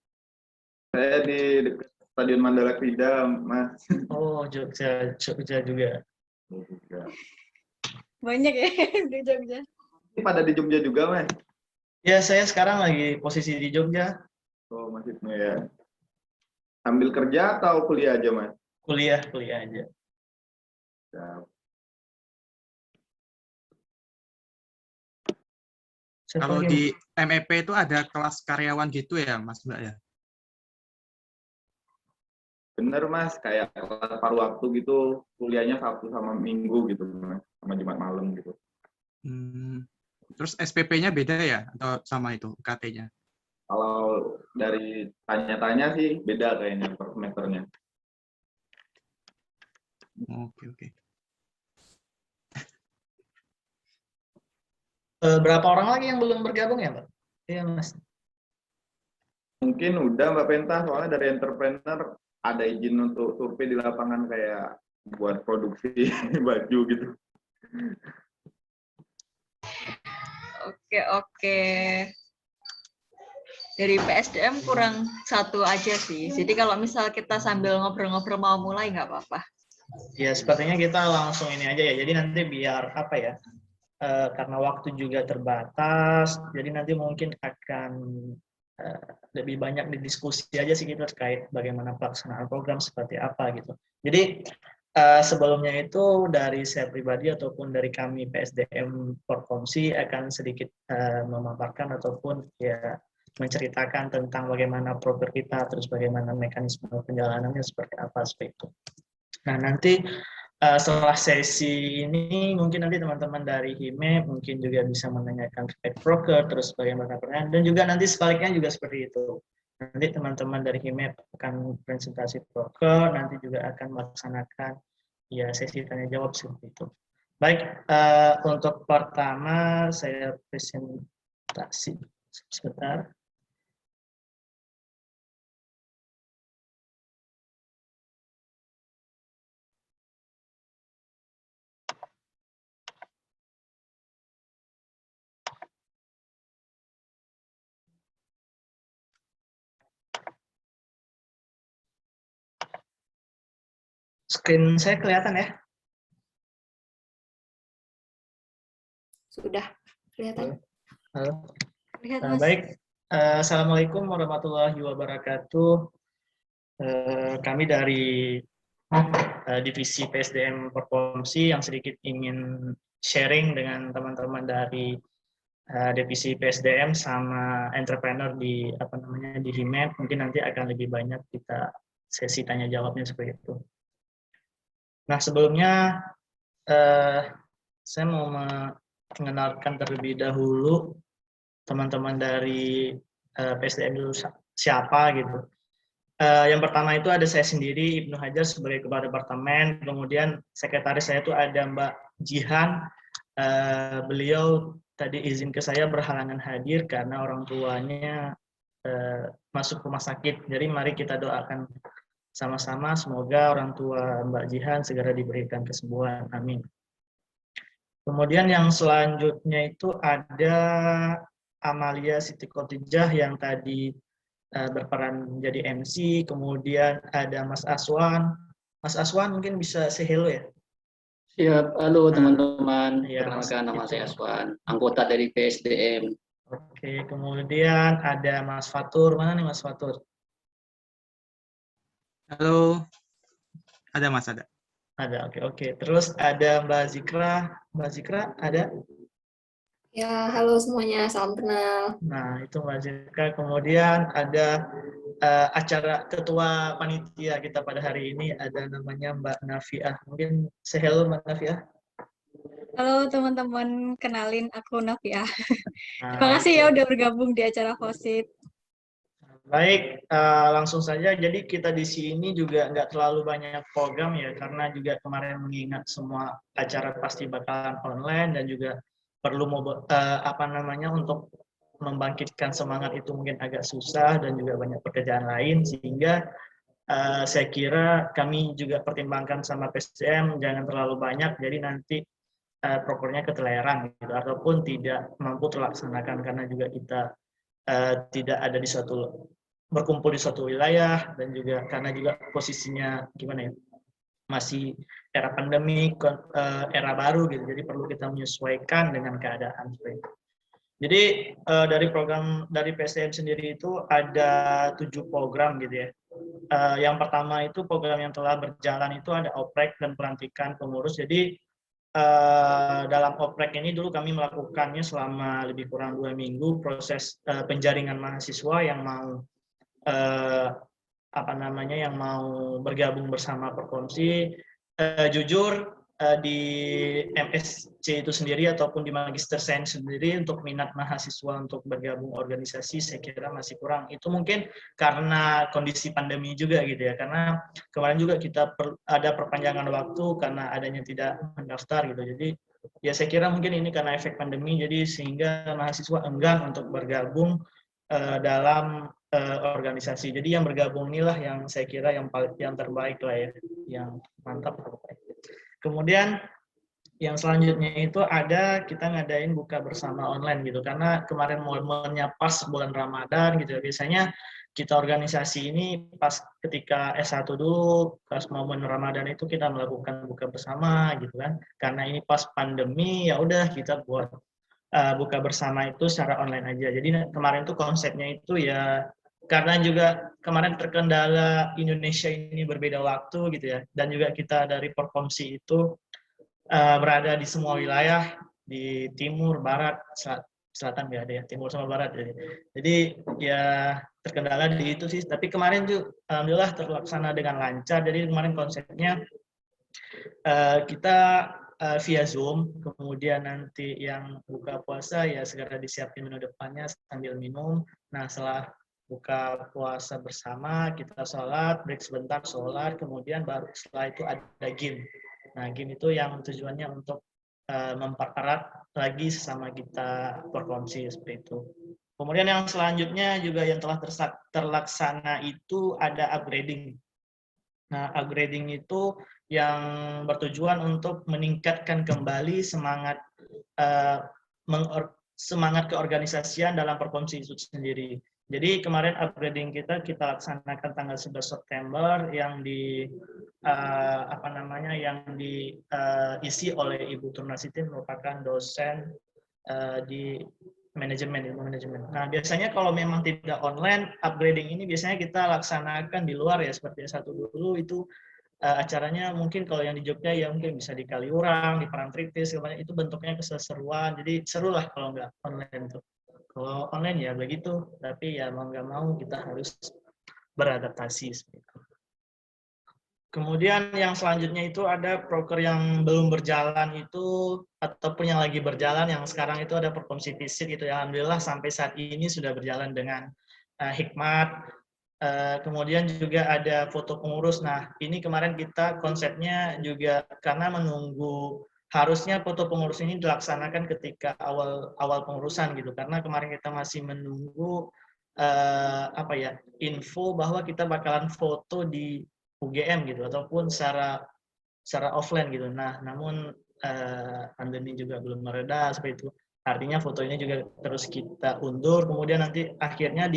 Saya di dekat Stadion Mandala Krida, Mas. Oh Jogja juga. Banyak ya di Jogja. Ini pada di Jogja juga, Mas? Ya saya sekarang lagi posisi di Jogja, Oh, maksudnya ya. Sambil kerja atau kuliah aja, Mas? kuliah aja. Ya. Siapa Kalau lagi, di MEP itu ada kelas karyawan gitu ya, Mas Mbak ya? Bener, Mas. Kayak kelas paruh waktu gitu, kuliahnya Sabtu sama Minggu gitu, Mas. Sama Jumat malam gitu. Terus SPP-nya beda ya? Atau sama itu, UKT-nya? Kalau dari tanya-tanya sih beda kayaknya per semesternya. Oke. Berapa orang lagi yang belum bergabung ya Mbak? Iya Mas. Mungkin udah Mbak Penta, soalnya dari entrepreneur ada izin untuk survei di lapangan kayak buat produksi baju gitu. Oke. Dari PSDM kurang satu aja sih. Jadi kalau misal kita sambil ngobrol-ngobrol mau mulai nggak apa-apa. Ya sepertinya kita langsung ini aja ya. Jadi nanti biar apa ya? Karena waktu juga terbatas, jadi nanti mungkin akan lebih banyak didiskusi aja sih kita terkait bagaimana pelaksanaan program seperti apa gitu. Jadi sebelumnya itu dari saya pribadi ataupun dari kami PSDM Forkomsi akan sedikit memaparkan ataupun ya menceritakan tentang bagaimana program kita, terus bagaimana mekanisme penjalanannya seperti apa seperti itu. Nah nanti setelah sesi ini mungkin nanti teman-teman dari HIME mungkin juga bisa menanyakan terkait broker, terus bagaimana pertanyaan, dan juga nanti sebaliknya juga seperti itu. Nanti teman-teman dari HIME akan presentasi broker, nanti juga akan melaksanakan ya sesi tanya jawab seperti itu. Baik, untuk pertama saya presentasi sebentar. Screen saya kelihatan ya? Sudah kelihatan. Halo. Lihat Mas. Baik, Assalamualaikum warahmatullahi wabarakatuh. Kami dari divisi PSDM Forkomsi yang sedikit ingin sharing dengan teman-teman dari divisi PSDM sama entrepreneur di di HIMEP. Mungkin nanti akan lebih banyak kita sesi tanya jawabnya seperti itu. Nah sebelumnya saya mau mengenalkan terlebih dahulu teman-teman dari PSDM dulu siapa gitu. Yang pertama itu ada saya sendiri, Ibnu Hajar sebagai Kepala Departemen, kemudian sekretaris saya itu ada Mbak Jihan. Beliau tadi izin ke saya berhalangan hadir karena orang tuanya masuk rumah sakit. Jadi mari kita doakan sama-sama semoga orang tua Mbak Jihan segera diberikan kesembuhan. Amin. Kemudian yang selanjutnya itu ada Amalia Siti Khotijah yang tadi berperan menjadi MC, kemudian ada Mas Aswan. Mas Aswan mungkin bisa say hello ya? Siap, halo teman-teman. Ya, Perkenalkan nama saya Aswan, anggota dari PSDM. Oke, kemudian ada Mas Fatur. Mana nih Mas Fatur? Halo. Ada Mas, ada. Ada, oke. Terus ada Mbak Zikra. Mbak Zikra ada? Ya, halo semuanya, salam kenal. Nah, itu Mbak Zikra. Kemudian ada acara ketua panitia kita pada hari ini, ada namanya Mbak Nafiah. Mungkin say hello Mbak Nafiah. Halo teman-teman, kenalin aku Nafiah. Nah, Terima kasih ya udah bergabung di acara FOSIP. Baik, langsung saja. Jadi kita di sini juga nggak terlalu banyak program ya, karena juga kemarin mengingat semua acara pasti bakalan online dan juga perlu untuk membangkitkan semangat itu mungkin agak susah dan juga banyak pekerjaan lain, sehingga saya kira kami juga pertimbangkan sama PSDM jangan terlalu banyak, jadi nanti prokernya keteleran gitu, ataupun tidak mampu terlaksanakan karena juga kita tidak ada di suatu berkumpul di suatu wilayah, dan juga karena juga posisinya gimana ya, masih era pandemi, era baru gitu, jadi perlu kita menyesuaikan dengan keadaan seperti itu. Jadi dari PSDM sendiri itu ada 7 program gitu ya. Yang pertama itu program yang telah berjalan itu ada oprek dan pelantikan pengurus. Jadi dalam oprek ini dulu kami melakukannya selama lebih kurang 2 minggu, proses penjaringan mahasiswa yang mau yang mau bergabung bersama Perkomsi. Jujur di MSc itu sendiri ataupun di Magister Sains sendiri untuk minat mahasiswa untuk bergabung organisasi saya kira masih kurang. Itu mungkin karena kondisi pandemi juga gitu ya, karena kemarin juga kita ada perpanjangan waktu karena adanya tidak mendaftar gitu. Jadi ya saya kira mungkin ini karena efek pandemi, jadi sehingga mahasiswa enggan untuk bergabung dalam organisasi. Jadi yang bergabung inilah yang saya kira yang terbaik lah ya, yang mantap. Kemudian yang selanjutnya itu ada kita ngadain buka bersama online gitu, karena kemarin momennya pas bulan Ramadan gitu. Biasanya kita organisasi ini pas ketika S1 dulu, pas momen Ramadan itu kita melakukan buka bersama gitu kan. Karena ini pas pandemi, ya udah kita buat buka bersama itu secara online aja. Jadi kemarin tuh konsepnya itu ya karena juga kemarin terkendala Indonesia ini berbeda waktu gitu ya, dan juga kita dari Perkomsi itu berada di semua wilayah, di timur, barat, selatan nggak ada ya, timur sama barat. Jadi ya terkendala di itu sih, tapi kemarin juga alhamdulillah terlaksana dengan lancar. Jadi kemarin konsepnya kita via Zoom, kemudian nanti yang buka puasa ya segera disiapin menu depannya sambil minum. Nah setelah buka puasa bersama, kita sholat, break sebentar sholat, kemudian baru setelah itu ada game. Nah, game itu yang tujuannya untuk mempererat lagi sesama kita Perkomsi seperti itu. Kemudian yang selanjutnya juga yang telah terlaksana itu ada upgrading. Nah, upgrading itu yang bertujuan untuk meningkatkan kembali semangat keorganisasian dalam Perkomsi itu sendiri. Jadi kemarin upgrading kita laksanakan tanggal 11 September yang diisi oleh Ibu Turnasiti, merupakan dosen di ilmu manajemen. Nah, biasanya kalau memang tidak online, upgrading ini biasanya kita laksanakan di luar ya, seperti S1 dulu itu acaranya mungkin kalau yang di Jogja ya mungkin bisa di Kaliurang, di Parangtritis, itu bentuknya keseruan. Jadi seru lah kalau nggak online tuh. Kalau online ya begitu, tapi ya mau nggak mau kita harus beradaptasi. Kemudian yang selanjutnya itu ada proker yang belum berjalan itu, ataupun yang lagi berjalan, yang sekarang itu ada Perkomsi Visit gitu ya. Alhamdulillah sampai saat ini sudah berjalan dengan hikmat. Kemudian juga ada foto pengurus. Nah ini kemarin kita konsepnya juga karena menunggu, harusnya foto pengurus ini dilaksanakan ketika awal pengurusan gitu, karena kemarin kita masih menunggu info bahwa kita bakalan foto di UGM gitu ataupun secara offline gitu. Nah, namun pandemi juga belum mereda seperti itu. Artinya foto ini juga terus kita undur. Kemudian nanti akhirnya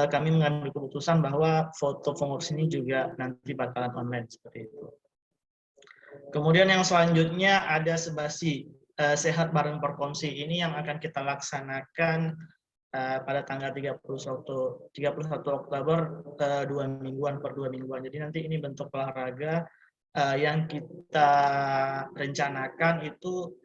kami mengambil keputusan bahwa foto pengurus ini juga nanti bakalan online seperti itu. Kemudian yang selanjutnya ada Sebasi Sehat Bareng Perkomsi, ini yang akan kita laksanakan pada tanggal 31 Oktober 2 mingguan per 2 mingguan. Jadi nanti ini bentuk olahraga yang kita rencanakan itu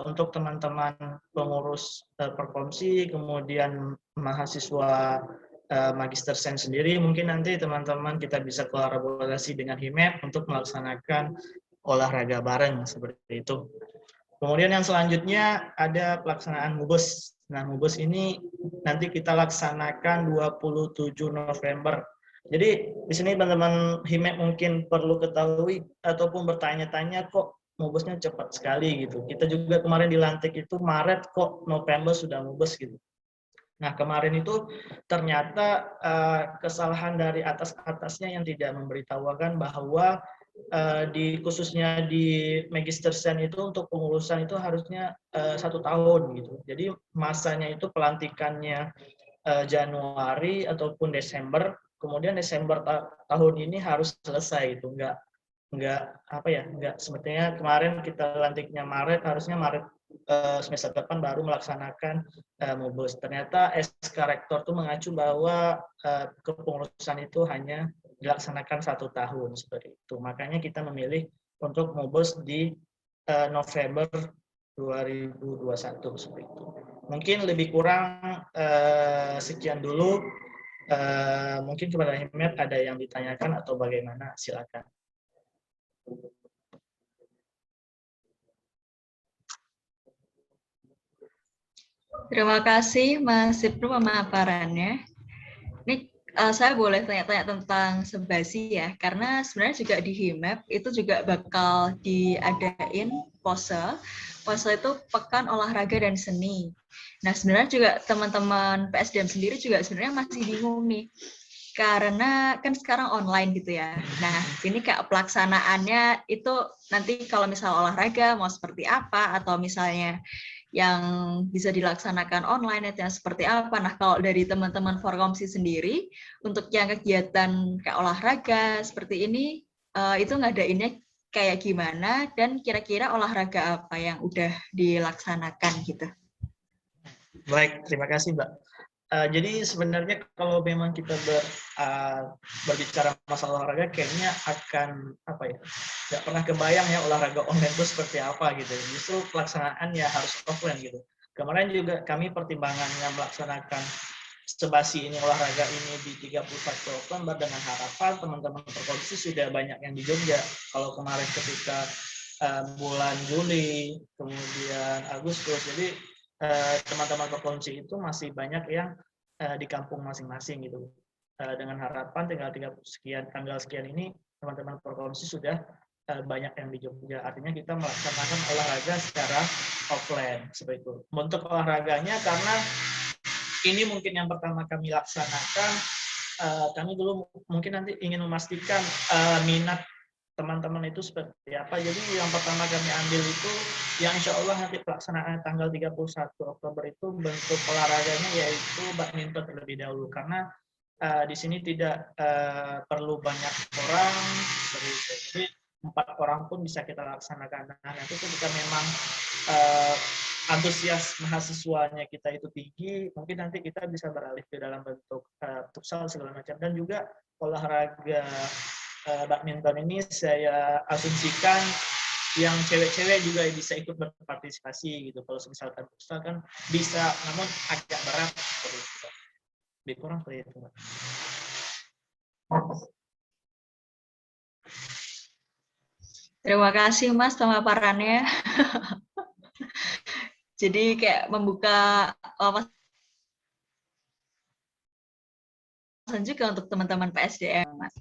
untuk teman-teman pengurus Perkomsi, kemudian mahasiswa Magister Sains sendiri, mungkin nanti teman-teman kita bisa kolaborasi dengan HIMEP untuk melaksanakan olahraga bareng seperti itu. Kemudian yang selanjutnya ada pelaksanaan MUBES. Nah, MUBES ini nanti kita laksanakan 27 November. Jadi di sini teman-teman HIMEP mungkin perlu ketahui ataupun bertanya-tanya, kok MUBES-nya cepat sekali gitu. Kita juga kemarin dilantik itu Maret, kok November sudah MUBES gitu. Nah, kemarin itu ternyata kesalahan dari atas-atasnya yang tidak memberitahukan bahwa khususnya di Magister Sen itu untuk pengurusan itu harusnya 1 tahun gitu. Jadi masanya itu pelantikannya Januari ataupun Desember, kemudian Desember tahun ini harus selesai itu. Enggak sepertinya kemarin kita lantiknya Maret, harusnya Maret semester depan baru melaksanakan MUBES. Ternyata SK Rektor itu mengacu bahwa kepengurusan itu hanya dilaksanakan 1 tahun seperti itu. Makanya kita memilih untuk MUBES di November 2021 seperti itu. Mungkin lebih kurang sekian dulu. Mungkin kepada Himmet ada yang ditanyakan atau bagaimana, silakan. Terima kasih Mas Ibnu pemaparannya. Ini saya boleh tanya-tanya tentang Sebasi ya, karena sebenarnya juga di HIMEP itu juga bakal diadain POSE. POSE itu Pekan Olahraga dan Seni. Nah sebenarnya juga teman-teman PSDM sendiri juga sebenarnya masih bingung nih, karena kan sekarang online gitu ya. Nah ini kayak pelaksanaannya itu nanti kalau misalnya olahraga mau seperti apa, atau misalnya yang bisa dilaksanakan online itu yang seperti apa. Nah kalau dari teman-teman Forkomsi sendiri untuk yang kegiatan kayak olahraga seperti ini itu ngadainnya kayak gimana, dan kira-kira olahraga apa yang udah dilaksanakan gitu. Baik, terima kasih Mbak. Jadi sebenarnya kalau memang kita berbicara masalah olahraga, kayaknya akan nggak pernah kebayang ya olahraga online itu seperti apa gitu. Justru pelaksanaan ya harus offline gitu. Kemarin juga kami pertimbangannya melaksanakan Sebasi ini, olahraga ini di 31 Oktober dengan harapan teman-teman Forkomsi sudah banyak yang di Jogja. Kalau kemarin ketika bulan Juli, kemudian Agustus, jadi teman-teman Forkomsi itu masih banyak yang di kampung masing-masing gitu. Dengan harapan tanggal sekian ini teman-teman Forkomsi sudah banyak yang di Jogja. Artinya kita melaksanakan olahraga secara offline seperti itu. Untuk olahraganya, karena ini mungkin yang pertama kami laksanakan, kami dulu mungkin nanti ingin memastikan minat teman-teman itu seperti apa. Jadi yang pertama kami ambil itu yang insya Allah nanti pelaksanaan tanggal 31 Oktober itu bentuk olahraganya yaitu badminton terlebih dahulu, karena di sini tidak perlu banyak orang, jadi 4 orang pun bisa kita laksanakan. Nah nanti ketika memang antusias mahasiswanya kita itu tinggi, mungkin nanti kita bisa beralih ke dalam bentuk futsal segala macam. Dan juga olahraga badminton ini saya asumsikan yang cewek-cewek juga bisa ikut berpartisipasi gitu. Kalau misalkan futsal kan bisa, namun agak berat seperti itu. Lebih kurang seperti itu. Terima kasih Mas pemaparannya. Jadi kayak membuka wawasan juga untuk teman-teman PSDM, Mas.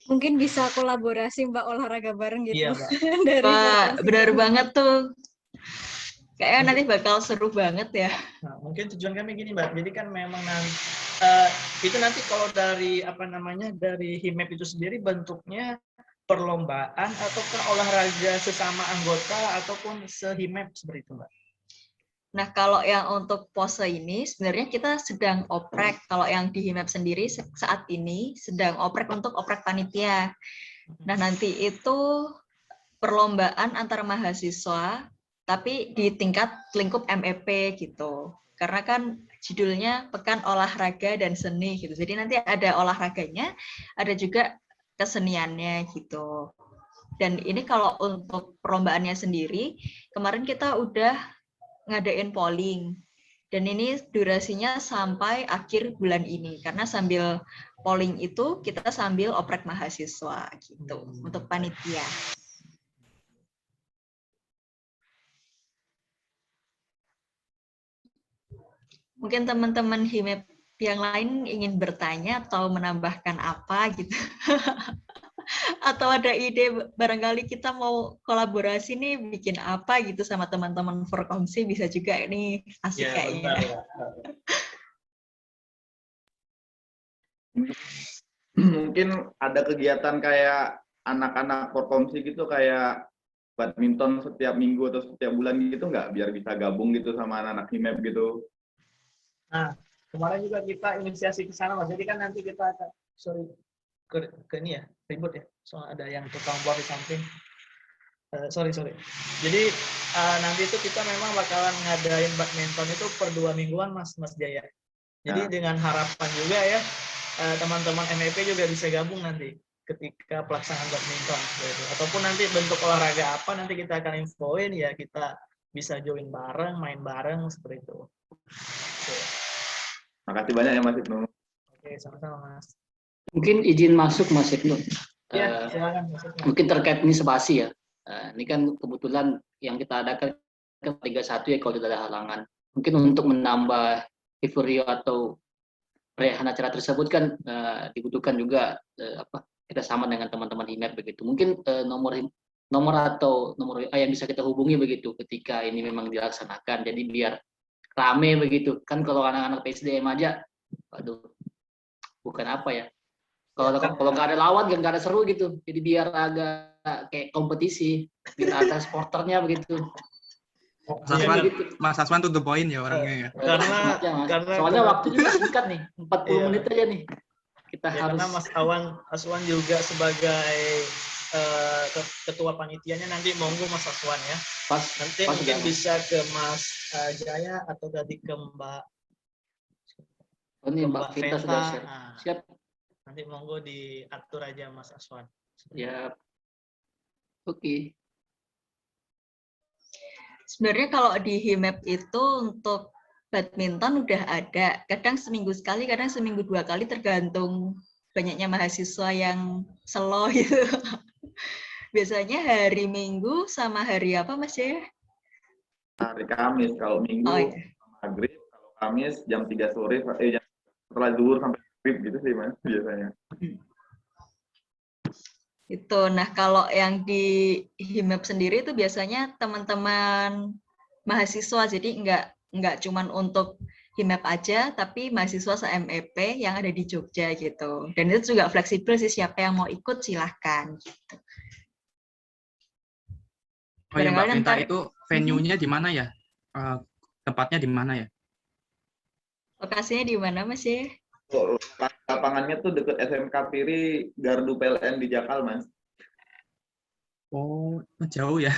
Mungkin bisa kolaborasi Mbak, olahraga bareng gitu. Iya, Mbak. Dari Wah, Forkomsi. benar banget tuh. Kayaknya nanti bakal seru banget ya. Nah, mungkin tujuan kami gini Mbak, jadi kan memang itu nanti kalau dari dari HIMEP itu sendiri bentuknya perlombaan ataukah olahraga sesama anggota ataupun se-HIMEP seperti itu Mbak? Nah, kalau yang untuk pose ini sebenarnya kita sedang oprek. Kalau yang di HIMEP sendiri saat ini sedang oprek untuk oprek panitia. Nah, nanti itu perlombaan antar mahasiswa, tapi di tingkat lingkup MEP gitu. Karena kan judulnya Pekan Olahraga dan Seni gitu. Jadi nanti ada olahraganya, ada juga keseniannya gitu. Dan ini kalau untuk perlombaannya sendiri, kemarin kita udah ngadain polling. Dan ini durasinya sampai akhir bulan ini. Karena sambil polling itu kita sambil oprek mahasiswa gitu untuk panitia. Mungkin teman-teman HIMEP yang lain ingin bertanya atau menambahkan apa gitu. Atau ada ide barangkali kita mau kolaborasi nih bikin apa gitu sama teman-teman Forkomsi, bisa juga ini asik Ya, kayaknya. benar, ya. Mungkin ada kegiatan kayak anak-anak Forkomsi gitu, kayak badminton setiap minggu atau setiap bulan gitu nggak, biar bisa gabung gitu sama anak-anak HIMEP gitu. Nah, kemarin juga kita inisiasi ke sana, Mas. Jadi kan nanti kita akan, ke ini ya, ribut ya. Soal ada yang tukang bor di samping. Sorry. Jadi nanti itu kita memang bakalan ngadain badminton itu per 2 mingguan, Mas Jaya. Jadi dengan harapan juga ya, teman-teman MEP juga bisa gabung nanti ketika pelaksanaan badminton. Gitu. Ataupun nanti bentuk olahraga apa, nanti kita akan infoin ya, kita bisa join bareng, main bareng, seperti itu. Oke. Makasih banyak ya Mas Ibnu. Oke, sama-sama Mas. Mungkin izin masuk Mas Ibnu. Iya, silakan masuk. Mungkin terkait ini sebasi ya. Ini kan kebetulan yang kita adakan ke 31 ya, kalau tidak ada halangan. Mungkin untuk menambah euforia atau perayaan acara tersebut kan dibutuhkan juga kita sama dengan teman-teman HIMEP begitu. Mungkin nomor atau nomor yang bisa kita hubungi begitu ketika ini memang dilaksanakan. Jadi biar rame begitu. Kan kalau anak-anak PSDM aja, aduh, bukan apa ya. Kalau nggak ada lawan kan nggak ada seru gitu. Jadi biar agak kayak kompetisi, biar ada sporternya begitu. Mas Aswan to the point ya orangnya ya. Karena soalnya waktu juga singkat nih, 40 menit aja nih. Kita ya, harus. Karena Mas Aswan juga sebagai ketua panitianya, nanti monggo Mas Aswan ya. Nanti mungkin bisa ke Mas Jaya atau tadi ke Mbak. Oh, ini Mbak Vita sudah share. Siap. Nanti monggo diatur aja Mas Aswan. Ya. Oke. Sebenarnya kalau di HIMEP itu untuk badminton udah ada. Kadang seminggu sekali, kadang seminggu 2 kali, tergantung banyaknya mahasiswa yang slow gitu. Biasanya hari Minggu sama hari apa Mas ya? Hari Kamis, kalau Minggu maghrib, kalau Kamis jam 3 sore, setelah zuhur sampai maghrib gitu sih Mas biasanya. Itu. Nah, kalau yang di HIMEP sendiri itu biasanya teman-teman mahasiswa, jadi nggak cuman untuk HIMEP aja, tapi mahasiswa se-MEP yang ada di Jogja gitu. Dan itu juga fleksibel sih, siapa yang mau ikut silahkan. Gitu. Oh ya Mbak Venta, itu venue-nya di mana ya? Tempatnya di mana ya? Lokasinya di mana Mas ya? Lapangannya tuh deket SMK Piri, Gardu PLN di Jakal, Mas. Oh, jauh ya?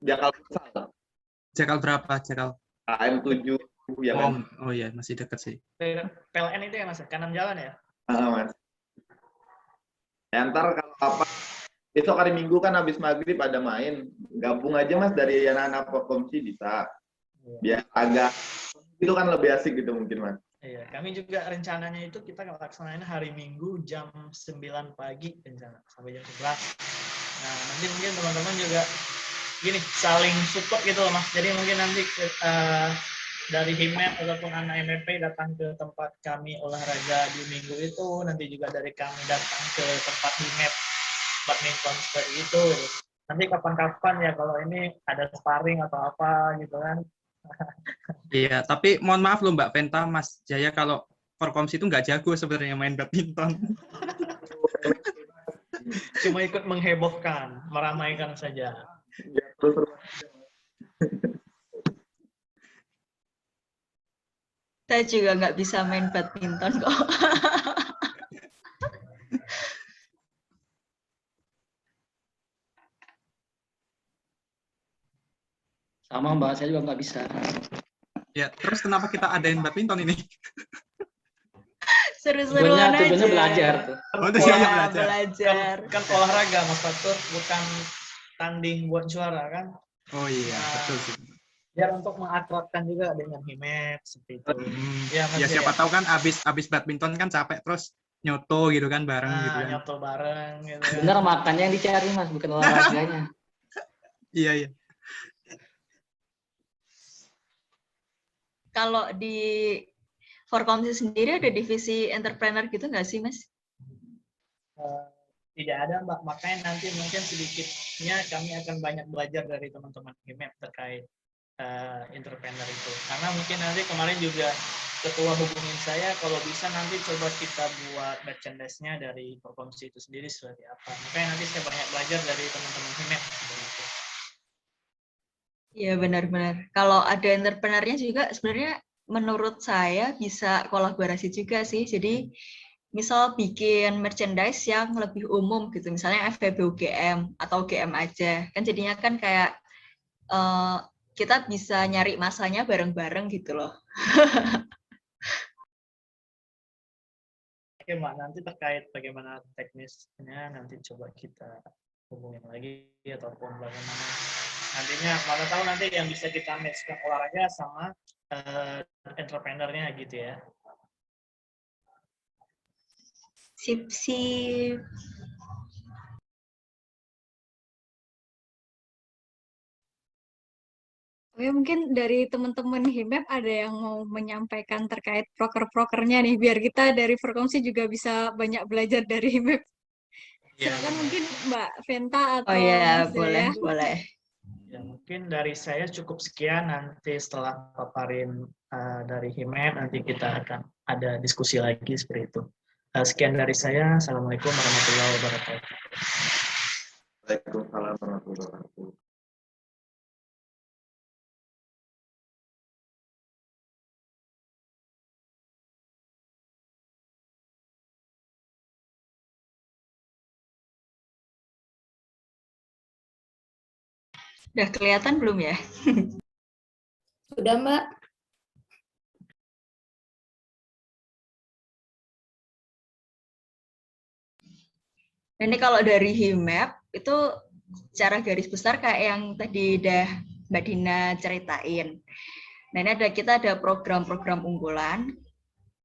Jakal. Jakal berapa? Jakal? AM 7 ya kan? Oh iya, masih dekat sih. PLN itu ya Mas, kanan jalan ya? Mas. Ntar kalau apa, besok hari Minggu kan habis maghrib ada main, gabung aja Mas dari anak-anak Forkomsi bisa. Biar agak, itu kan lebih asik gitu mungkin Mas. Iya, kami juga rencananya itu kita laksanain hari Minggu jam 9 pagi rencana sampai jam 11. Nah, nanti mungkin teman-teman juga gini, saling support gitu loh Mas. Jadi mungkin nanti dari HIMEP ataupun anak MEP datang ke tempat kami olahraga di minggu itu, nanti juga dari kami datang ke tempat HIMEP badminton seperti itu. Nanti kapan-kapan ya kalau ini ada sparring atau apa gitu kan. Iya, tapi mohon maaf loh Mbak Venta, Mas Jaya, kalau Forkomsi itu nggak jago sebenarnya main badminton. Cuma ikut menghebohkan, meramaikan saja. Saya juga nggak bisa main badminton kok. Sama Mbak, saya juga nggak bisa. Ya, terus kenapa kita adain badminton ini? Seru-seruan aja. Tujuannya belajar tuh. Oh, tujuannya belajar. Kan olahraga Mas Fatur, bukan tanding buat juara kan? Oh iya, betul sih. Biar untuk mengakrabkan juga dengan HIMEP seperti itu. Ya siapa tahu kan abis badminton kan capek, terus nyoto gitu kan bareng gitu kan. Nyoto bareng gitu kan. Bener, makannya yang dicari Mas, bukan olahraganya. Iya. Kalau di Forkomsi sendiri ada divisi entrepreneur gitu nggak sih Mas? Tidak ada Mbak, makanya nanti mungkin sedikitnya kami akan banyak belajar dari teman-teman HIMEP terkait entrepreneur itu. Karena mungkin nanti kemarin juga ketua hubungin saya, kalau bisa nanti coba kita buat merchandise-nya dari Forkomsi itu sendiri seperti apa. Makanya nanti saya banyak belajar dari teman-teman HIMEP. Iya benar-benar. Kalau ada entrepreneurnya juga sebenarnya menurut saya bisa kolaborasi juga sih. Jadi misal bikin merchandise yang lebih umum gitu, misalnya FEB UGM atau UGM aja. Kan jadinya kan kayak kita bisa nyari masanya bareng-bareng gitu loh. Oke Mbak, nanti terkait bagaimana teknisnya nanti coba kita hubungin lagi ataupun bagaimana nantinya, mana tahu nanti yang bisa kita matchkan olahraga sama entrepreneurnya gitu ya. Sip. Oke, mungkin dari teman-teman HIMEP ada yang mau menyampaikan terkait proker-prokernya nih, biar kita dari Forkomsi juga bisa banyak belajar dari HIMEP. Silakan mungkin Mbak Venta atau Oh ya, Mas Jaya. boleh. Ya, mungkin dari saya cukup sekian, nanti setelah paparin dari HIMEP, nanti kita akan ada diskusi lagi seperti itu. Sekian dari saya, Assalamualaikum warahmatullahi wabarakatuh. Waalaikumsalam warahmatullahi wabarakatuh. Udah kelihatan belum ya? Sudah, Mbak. Nah, ini kalau dari HIMEP itu secara garis besar kayak yang tadi udah Mbak Dina ceritain. Nah, ini kita ada program-program unggulan.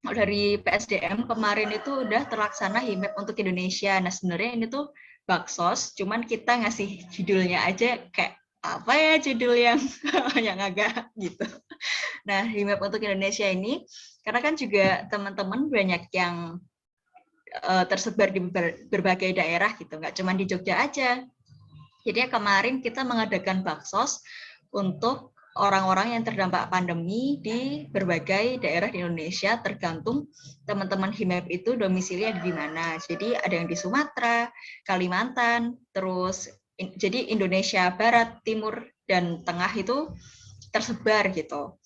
Dari PSDM kemarin itu udah terlaksana HIMEP untuk Indonesia. Nah, sebenarnya ini tuh baksos, cuman kita ngasih judulnya aja kayak apa ya judul yang yang agak gitu. Nah, HIMEP untuk Indonesia ini karena kan juga teman-teman banyak yang tersebar di berbagai daerah gitu, nggak cuma di Jogja aja. Jadi kemarin kita mengadakan baksos untuk orang-orang yang terdampak pandemi di berbagai daerah di Indonesia, tergantung teman-teman HIMEP itu domisili di mana. Jadi ada yang di Sumatera, Kalimantan, terus jadi Indonesia Barat, Timur, dan Tengah itu tersebar gitu.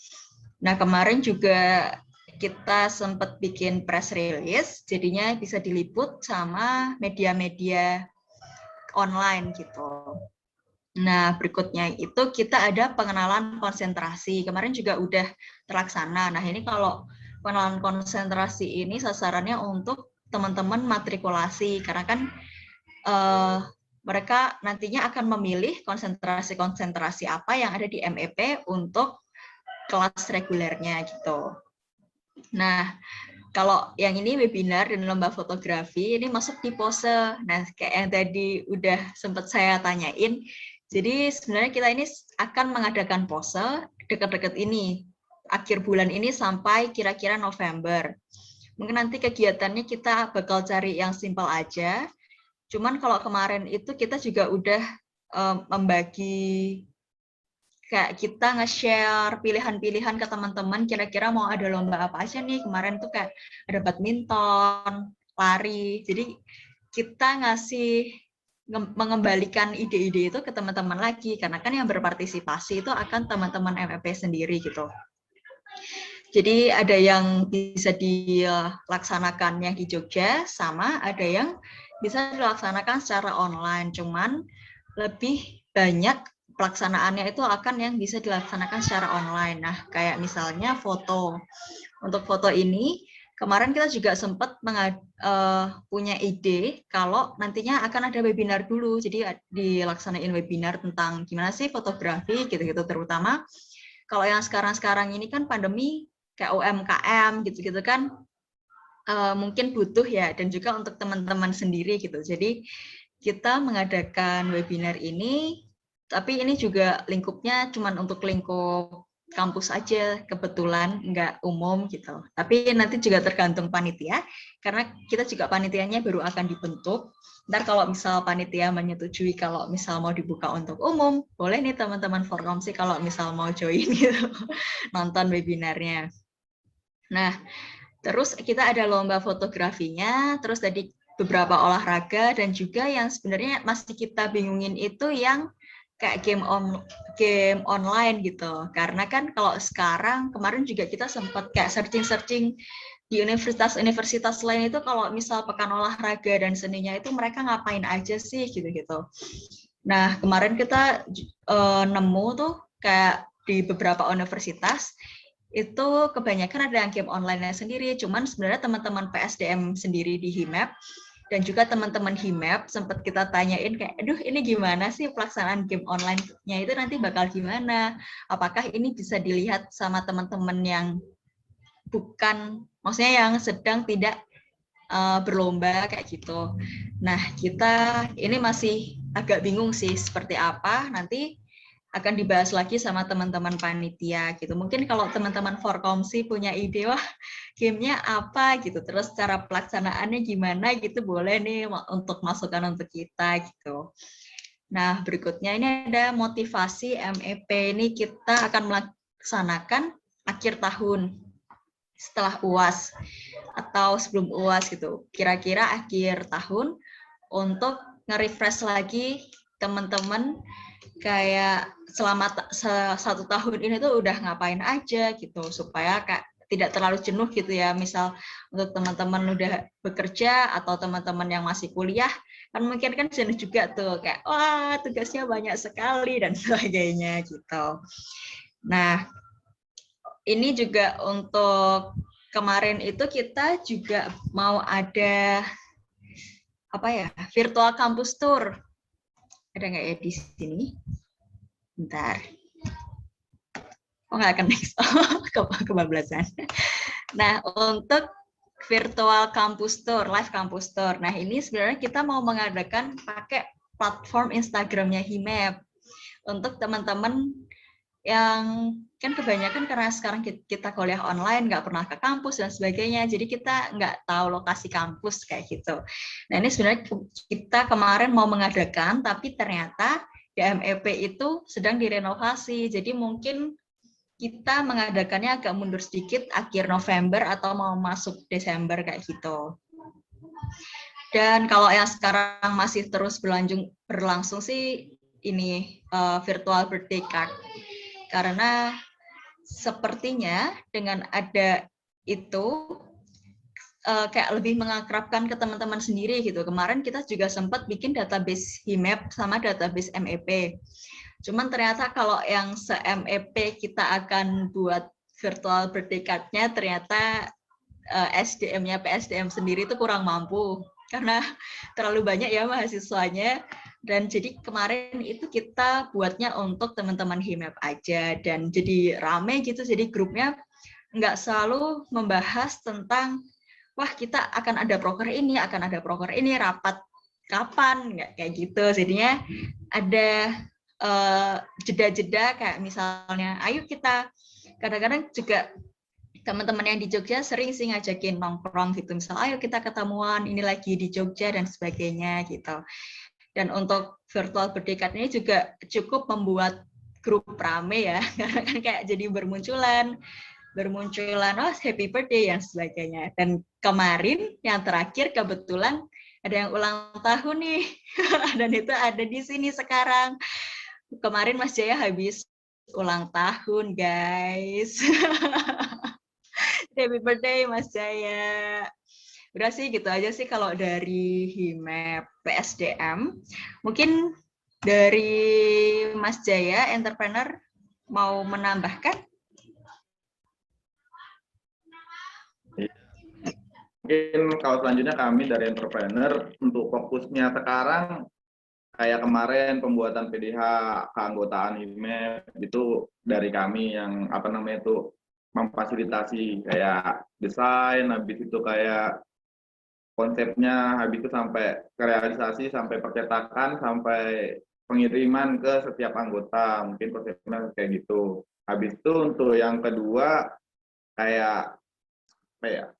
Nah kemarin juga kita sempat bikin press release, jadinya bisa diliput sama media-media online gitu. Nah, berikutnya itu kita ada pengenalan konsentrasi. Kemarin juga udah terlaksana. Nah, ini kalau pengenalan konsentrasi ini sasarannya untuk teman-teman matrikulasi, karena kan mereka nantinya akan memilih konsentrasi-konsentrasi apa yang ada di MEP untuk kelas regulernya gitu. Nah, kalau yang ini webinar dan lomba fotografi ini masuk di pose. Nah, kayak yang tadi udah sempat saya tanyain. Jadi sebenarnya kita ini akan mengadakan pose dekat-dekat ini, akhir bulan ini sampai kira-kira November. Mungkin nanti kegiatannya kita bakal cari yang simpel aja. Cuman kalau kemarin itu kita juga udah membagi kayak kita nge-share pilihan-pilihan ke teman-teman, kira-kira mau ada lomba apa aja nih. Kemarin tuh kayak ada badminton, lari. Jadi kita mengembalikan ide-ide itu ke teman-teman lagi, karena kan yang berpartisipasi itu akan teman-teman MEP sendiri gitu. Jadi ada yang bisa dilaksanakan yang di Jogja, sama ada yang bisa dilaksanakan secara online, cuman lebih banyak pelaksanaannya itu akan yang bisa dilaksanakan secara online. Nah, kayak misalnya foto. Untuk foto ini, kemarin kita juga sempat punya ide kalau nantinya akan ada webinar dulu. Jadi dilaksanain webinar tentang gimana sih fotografi gitu-gitu, terutama kalau yang sekarang-sekarang ini kan pandemi kayak UMKM gitu-gitu kan mungkin butuh ya, dan juga untuk teman-teman sendiri gitu. Jadi kita mengadakan webinar ini, tapi ini juga lingkupnya cuma untuk lingkup kampus aja kebetulan, nggak umum gitu. Tapi nanti juga tergantung panitia, karena kita juga panitianya baru akan dibentuk. Ntar kalau misal panitia menyetujui kalau misal mau dibuka untuk umum, boleh nih teman-teman Forkomsi kalau misal mau join gitu, nonton webinarnya. Nah, terus kita ada lomba fotografinya, terus tadi beberapa olahraga, dan juga yang sebenarnya masih kita bingungin itu yang kayak game online gitu. Karena kan kalau sekarang, kemarin juga kita sempat kayak searching di universitas-universitas lain itu kalau misal pekan olahraga dan seninya itu mereka ngapain aja sih gitu-gitu. Nah, kemarin kita nemu tuh kayak di beberapa universitas itu kebanyakan ada yang game online-nya sendiri, cuman sebenarnya teman-teman PSDM sendiri di HIMEP dan juga teman-teman HIMEP sempat kita tanyain kayak, aduh ini gimana sih pelaksanaan game online-nya itu nanti bakal gimana? Apakah ini bisa dilihat sama teman-teman yang bukan, maksudnya yang sedang tidak berlomba kayak gitu. Nah, kita ini masih agak bingung sih seperti apa, nanti akan dibahas lagi sama teman-teman panitia gitu. Mungkin kalau teman-teman Forkomsi punya ide, wah gamenya apa gitu, terus cara pelaksanaannya gimana gitu, boleh nih untuk masukan untuk kita gitu. Nah, berikutnya ini ada motivasi MEP, ini kita akan melaksanakan akhir tahun setelah UAS atau sebelum UAS gitu. Kira-kira akhir tahun untuk nge-refresh lagi teman-teman kayak selama 1 tahun ini tuh udah ngapain aja gitu, supaya kayak tidak terlalu jenuh gitu ya. Misal untuk teman-teman udah bekerja atau teman-teman yang masih kuliah, kan mungkin kan jenuh juga tuh, kayak wah tugasnya banyak sekali dan sebagainya gitu. Nah, ini juga untuk kemarin itu kita juga mau ada apa ya, virtual campus tour. Ada nggak ya di sini? Bentar. Oh, nggak akan next. Kebablasan. Nah, untuk virtual campus tour, live campus tour. Nah, ini sebenarnya kita mau mengadakan pakai platform Instagramnya HIMEP. Untuk teman-teman yang kan kebanyakan karena sekarang kita kuliah online, nggak pernah ke kampus dan sebagainya, jadi kita nggak tahu lokasi kampus kayak gitu. Nah, ini sebenarnya kita kemarin mau mengadakan, tapi ternyata DMEP itu sedang direnovasi, jadi mungkin kita mengadakannya agak mundur sedikit, akhir November atau mau masuk Desember kayak gitu. Dan kalau yang sekarang masih terus berlangsung sih ini virtual birthday card. Karena sepertinya dengan ada itu kayak lebih mengakrabkan ke teman-teman sendiri gitu. Kemarin kita juga sempat bikin database HIMEP sama database MEP. Cuman ternyata kalau yang se-MEP kita akan buat virtual birthday card-nya, ternyata SDM-nya PSDM sendiri itu kurang mampu. Karena terlalu banyak ya mahasiswanya. Dan jadi kemarin itu kita buatnya untuk teman-teman HIMEP aja, dan jadi rame gitu, jadi grupnya nggak selalu membahas tentang wah kita akan ada proker ini, rapat kapan, nggak kayak gitu. Jadinya ada jeda-jeda kayak misalnya ayo kita, kadang-kadang juga teman-teman yang di Jogja sering sih ngajakin nongkrong gitu, misal ayo kita ketemuan, ini lagi di Jogja dan sebagainya gitu. Dan untuk virtual birthday card ini juga cukup membuat grup rame ya, karena kan kayak jadi bermunculan, oh happy birthday dan sebagainya. Dan kemarin yang terakhir kebetulan ada yang ulang tahun nih, dan itu ada di sini sekarang. Kemarin Mas Jaya habis ulang tahun guys. Happy birthday Mas Jaya. Udah sih gitu aja sih kalau dari HIMEP PSDM. Mungkin dari Mas Jaya, entrepreneur, mau menambahkan? Mungkin kalau selanjutnya kami dari entrepreneur, untuk fokusnya sekarang kayak kemarin pembuatan PDH keanggotaan HIMEP itu dari kami yang apa namanya itu memfasilitasi kayak desain, habis itu kayak konsepnya, habis itu sampai ke realisasi, sampai percetakan, sampai pengiriman ke setiap anggota, mungkin konsepnya kayak gitu. Habis itu untuk yang kedua kayak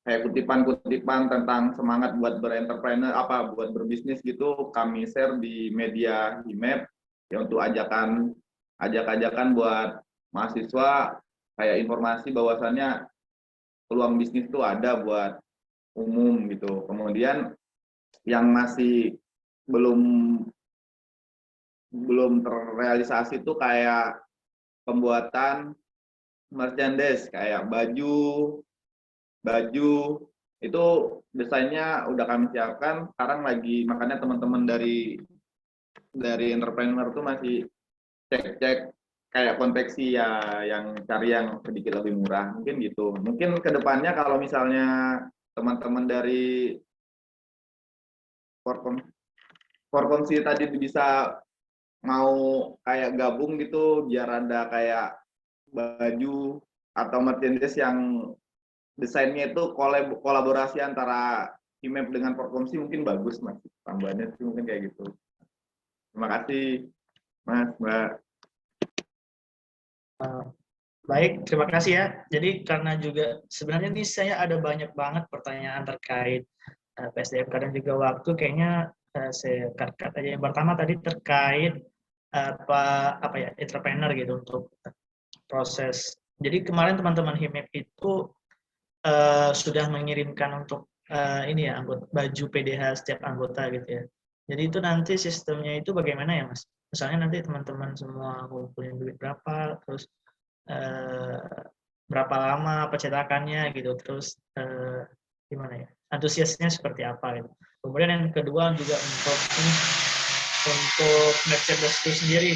kutipan-kutipan tentang semangat buat berentrepreneur, buat berbisnis gitu, kami share di media HIMEP ya, untuk ajak-ajakan buat mahasiswa kayak informasi bahwasannya peluang bisnis itu ada buat umum gitu. Kemudian yang masih belum terrealisasi itu kayak pembuatan merchandise kayak baju itu desainnya udah kami siapkan. Sekarang lagi makanya teman-teman dari entrepreneur tuh masih cek kayak konveksi ya, yang cari yang sedikit lebih murah mungkin gitu. Mungkin kedepannya kalau misalnya teman-teman dari Forkomsi tadi bisa mau kayak gabung gitu biar ada kayak baju atau merchandise yang desainnya itu kolaborasi antara HIMEP dengan Forkomsi, mungkin bagus Mas. Tambahannya sih mungkin kayak gitu. Terima kasih Mas, Mbak. Baik, terima kasih ya. Jadi karena juga sebenarnya ini saya ada banyak banget pertanyaan terkait PSDMK dan juga waktu, kayaknya saya cut aja. Yang pertama tadi terkait apa ya, entrepreneur gitu untuk proses. Jadi kemarin teman-teman HIMEP itu sudah mengirimkan untuk ini ya, baju PDH setiap anggota gitu ya. Jadi itu nanti sistemnya itu bagaimana ya Mas? Misalnya nanti teman-teman semua ngumpulin duit berapa, terus berapa lama percetakannya gitu, terus gimana ya, antusiasnya seperti apa gitu. Kemudian yang kedua juga untuk merchandise itu sendiri,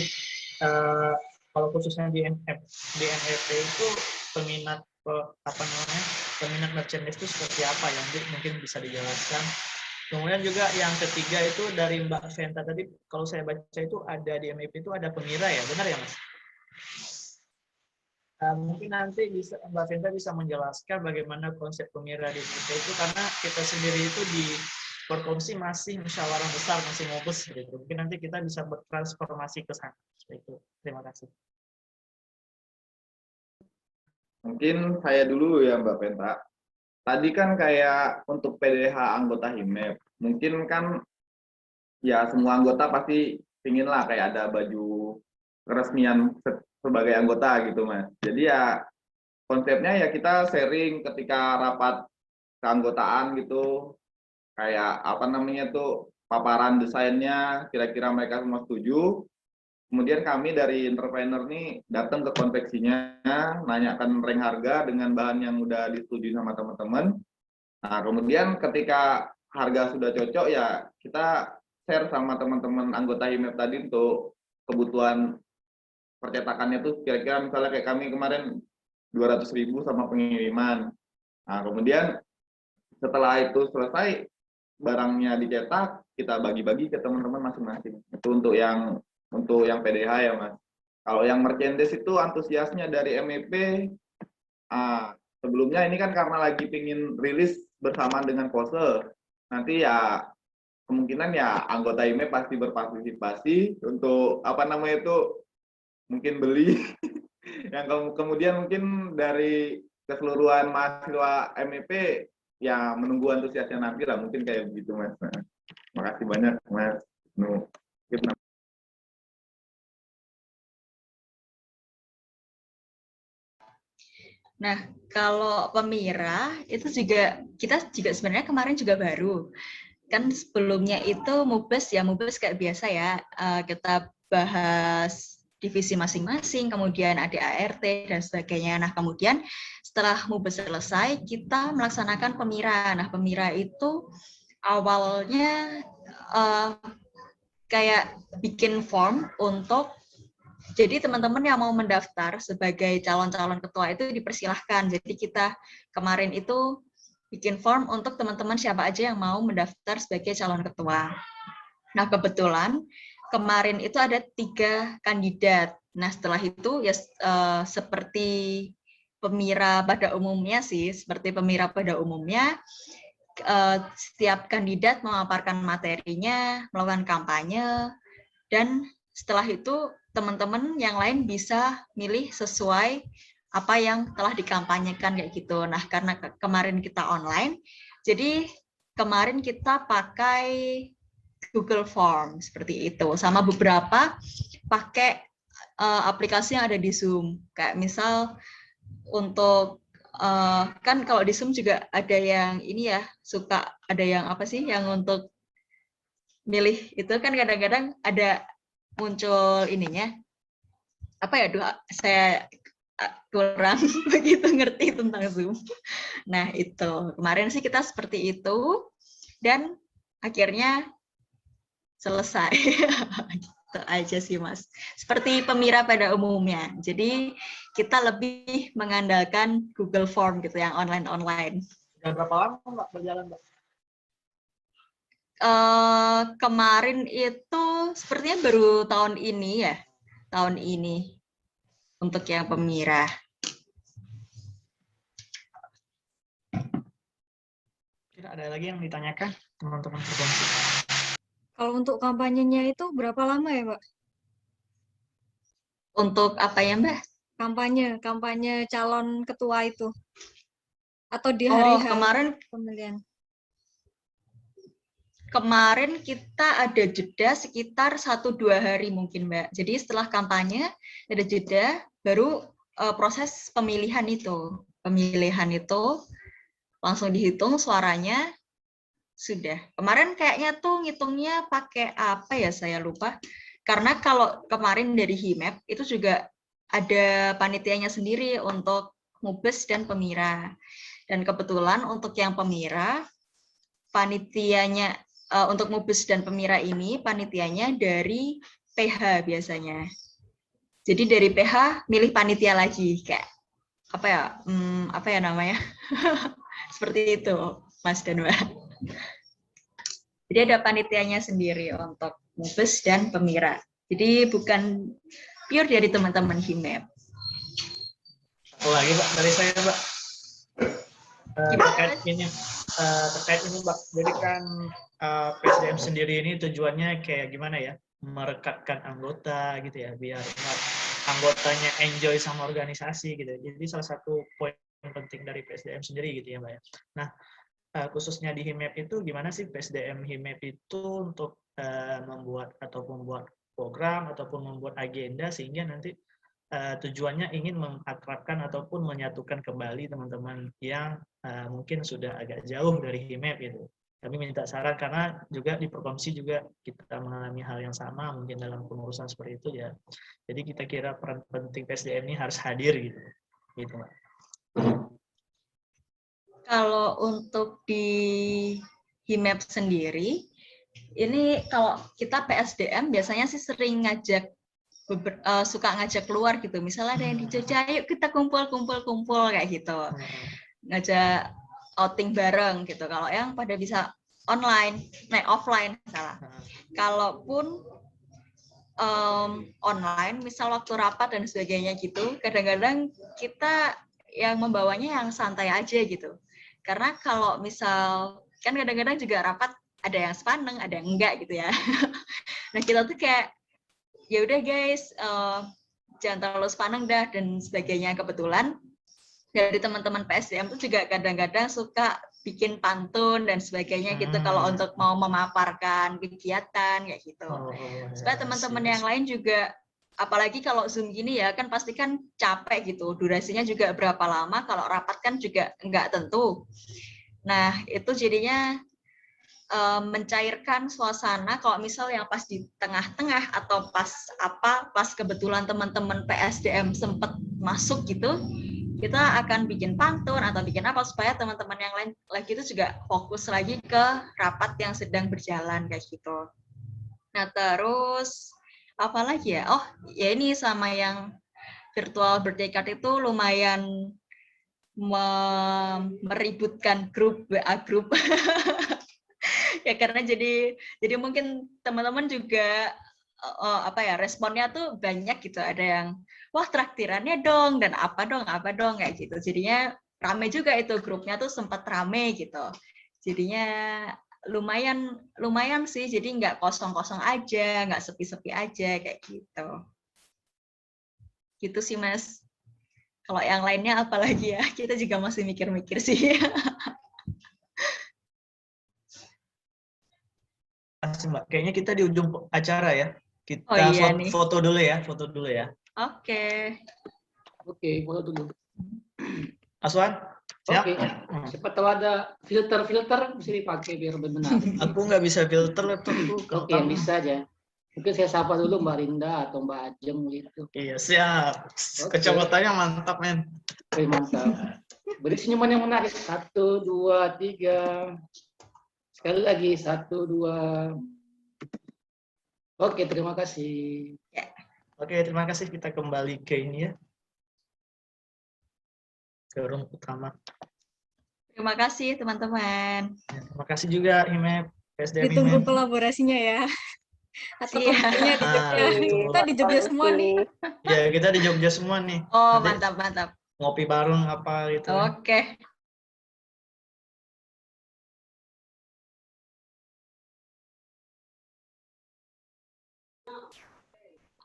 kalau khususnya di NFT itu peminat merchandise itu seperti apa ya, mungkin bisa dijelaskan. Kemudian juga yang ketiga itu dari Mbak Venta tadi, kalau saya baca itu ada di MIP itu ada pemira ya, benar ya Mas? Mungkin nanti Mbak Venta bisa menjelaskan bagaimana konsep pemira di MIP itu, karena kita sendiri itu di Forkomsi masih musyawarah besar, masih ngobes gitu. Mungkin nanti kita bisa bertransformasi ke sana. Itu. Terima kasih. Mungkin saya dulu ya Mbak Venta. Tadi kan kayak untuk PDH anggota HIMEP, mungkin kan ya semua anggota pasti ingin lah kayak ada baju keresmian sebagai anggota gitu Mas. Jadi ya konsepnya ya kita sharing ketika rapat keanggotaan gitu, kayak paparan desainnya, kira-kira mereka semua setuju. Kemudian kami dari entrepreneur nih datang ke konveksinya, nanyakan rank harga dengan bahan yang udah disetujui sama teman-teman. Nah, kemudian ketika harga sudah cocok ya kita share sama teman-teman anggota HIMEP tadi untuk kebutuhan percetakannya tuh kira-kira misalnya kayak kami kemarin 200.000 sama pengiriman. Nah, kemudian setelah itu selesai barangnya dicetak, kita bagi-bagi ke teman-teman masing-masing. Itu untuk yang PDH ya Mas. Kalau yang merchandise itu antusiasnya dari MEP, sebelumnya ini kan karena lagi pingin rilis bersamaan dengan pose, nanti ya kemungkinan ya anggota IMEP pasti berpartisipasi untuk mungkin beli. Yang kemudian mungkin dari keseluruhan mahasiswa MEP ya menunggu antusiasnya nanti lah, mungkin kayak begitu Mas. Terima kasih banyak Mas. Nah, kalau pemira itu juga kita sebenarnya kemarin juga baru. Kan sebelumnya itu MUBES kayak biasa ya. Kita bahas divisi masing-masing, kemudian ada ART dan sebagainya. Nah, kemudian setelah MUBES selesai, kita melaksanakan pemira. Nah, pemira itu awalnya kayak bikin form untuk jadi teman-teman yang mau mendaftar sebagai calon-calon ketua itu dipersilahkan. Jadi kita kemarin itu bikin form untuk teman-teman siapa aja yang mau mendaftar sebagai calon ketua. Nah, kebetulan kemarin itu ada 3 kandidat. Nah, setelah itu ya seperti pemira pada umumnya setiap kandidat memaparkan materinya, melakukan kampanye, dan setelah itu teman-teman yang lain bisa milih sesuai apa yang telah dikampanyekan kayak gitu. Nah, karena kemarin kita online, jadi kemarin kita pakai Google Form seperti itu, sama beberapa pakai aplikasi yang ada di Zoom. Kayak misal untuk kan kalau di Zoom juga ada yang ini ya, suka ada yang apa sih yang untuk milih itu kan kadang-kadang ada muncul ininya apa ya, saya kurang begitu ngerti tentang Zoom. Nah, itu kemarin sih kita seperti itu dan akhirnya selesai. Itu aja sih, Mas. Seperti Pemira pada umumnya. Jadi kita lebih mengandalkan Google Form gitu yang online-online. Sudah berapa lama Mbak berjalan, Mbak? Kemarin itu sepertinya baru tahun ini ya. Tahun ini. Untuk yang Pemira. Kira ada lagi yang ditanyakan teman-teman? Kalau untuk kampanyenya itu berapa lama ya, Mbak? Untuk apa ya, Mbak? Kampanye calon ketua itu. Atau di hari kemarin pemilihan? Kemarin kita ada jeda sekitar 1-2 hari mungkin, Mbak. Jadi setelah kampanye ada jeda, baru proses pemilihan itu. Pemilihan itu langsung dihitung suaranya, sudah. Kemarin kayaknya tuh ngitungnya pakai apa ya, saya lupa. Karena kalau kemarin dari HIMEP itu juga ada panitianya sendiri untuk Mubes dan Pemira. Dan kebetulan untuk yang Pemira, panitianya untuk Mubes dan Pemira ini panitianya dari PH biasanya. Jadi dari PH milih panitia lagi kayak apa ya namanya? Seperti itu, Mas dan Mbak. Jadi ada panitianya sendiri untuk Mubes dan Pemira. Jadi bukan pure dari teman-teman HIMEP. Satu lagi, Mbak, dari saya, Mbak. Terkait ini, Mbak. Jadi kan PSDM sendiri ini tujuannya kayak gimana ya? Merekatkan anggota gitu ya, biar anggotanya enjoy sama organisasi gitu. Jadi salah satu poin penting dari PSDM sendiri gitu ya, Mbak ya. Nah, khususnya di HIMEP itu gimana sih PSDM HIMEP itu untuk membuat program ataupun membuat agenda sehingga nanti tujuannya ingin mengakrabkan ataupun menyatukan kembali teman-teman yang mungkin sudah agak jauh dari HIMEP gitu. Kami minta saran karena juga di Prokomsi juga kita mengalami hal yang sama mungkin dalam pengurusan seperti itu ya. Jadi kita kira peran penting PSDM ini harus hadir gitu. Gitu, Mbak. Kalau untuk di HIMEP sendiri, ini kalau kita PSDM biasanya sih sering suka ngajak keluar gitu. Misalnya ada yang di Jogja, yuk kita kumpul kayak gitu. Ngajak outing bareng gitu. Kalau yang pada bisa offline salah. Kalaupun online, misal waktu rapat dan sebagainya gitu, kadang-kadang kita yang membawanya yang santai aja gitu. Karena kalau misal kan kadang-kadang juga rapat ada yang sepaneng, ada yang enggak gitu ya. Nah kita tuh kayak ya udah guys, jangan terlalu sepaneng dah dan sebagainya. Kebetulan dari teman-teman PSDM tuh juga kadang-kadang suka bikin pantun dan sebagainya gitu kalau untuk mau memaparkan kegiatan kayak gitu. Supaya teman-teman yang lain juga, apalagi kalau Zoom gini ya kan pasti kan capek gitu, durasinya juga berapa lama, kalau rapat kan juga nggak tentu. Nah itu jadinya mencairkan suasana. Kalau misal yang pas di tengah-tengah atau pas kebetulan teman-teman PSDM sempat masuk gitu, kita akan bikin pantun atau bikin apa supaya teman-teman yang lain lagi itu juga fokus lagi ke rapat yang sedang berjalan kayak gitu. Nah terus apa lagi ya? Oh ya ini sama yang virtual birthday card itu lumayan meributkan WA grup. Ya karena jadi mungkin teman-teman juga responnya tuh banyak gitu. Ada yang wah traktirannya dong dan apa dong kayak gitu. Jadinya rame juga itu grupnya tuh sempat rame gitu. Jadinya lumayan sih, jadi nggak kosong-kosong aja, nggak sepi-sepi aja kayak gitu. Gitu sih Mas. Kalau yang lainnya apalagi ya, kita juga masih mikir-mikir sih. Asik, Mbak. Kayaknya kita di ujung acara ya. Kita Oh iya nih. foto dulu ya, foto dulu ya. Oke. Oke, foto dulu. Aswan, siap? Oke, siapa tahu ada filter bisa dipakai biar benar. Aku nggak bisa filter laptopku. Oke, yang bisa aja. Mungkin saya sapa dulu Mbak Rinda atau Mbak Ajeng gitu. Iya, siap. Oke. Kecocokannya mantap, men. Oke, mantap. Beri senyuman yang menarik. 1, 2, 3. Sekali lagi 1, 2. Oke, terima kasih. Oke, terima kasih. Kita kembali ke ini ya. Ke room utama. Terima kasih teman-teman. Ya, terima kasih juga HIMEP, PSDM Ditunggu HIMEP. kolaborasinya ya. Atau Iya. kelompoknya di Jogja. Betul. Kita di Jogja semua nih. Ya, kita di Jogja semua nih. Oh, Nanti mantap. ngopi bareng apa gitu. Oke.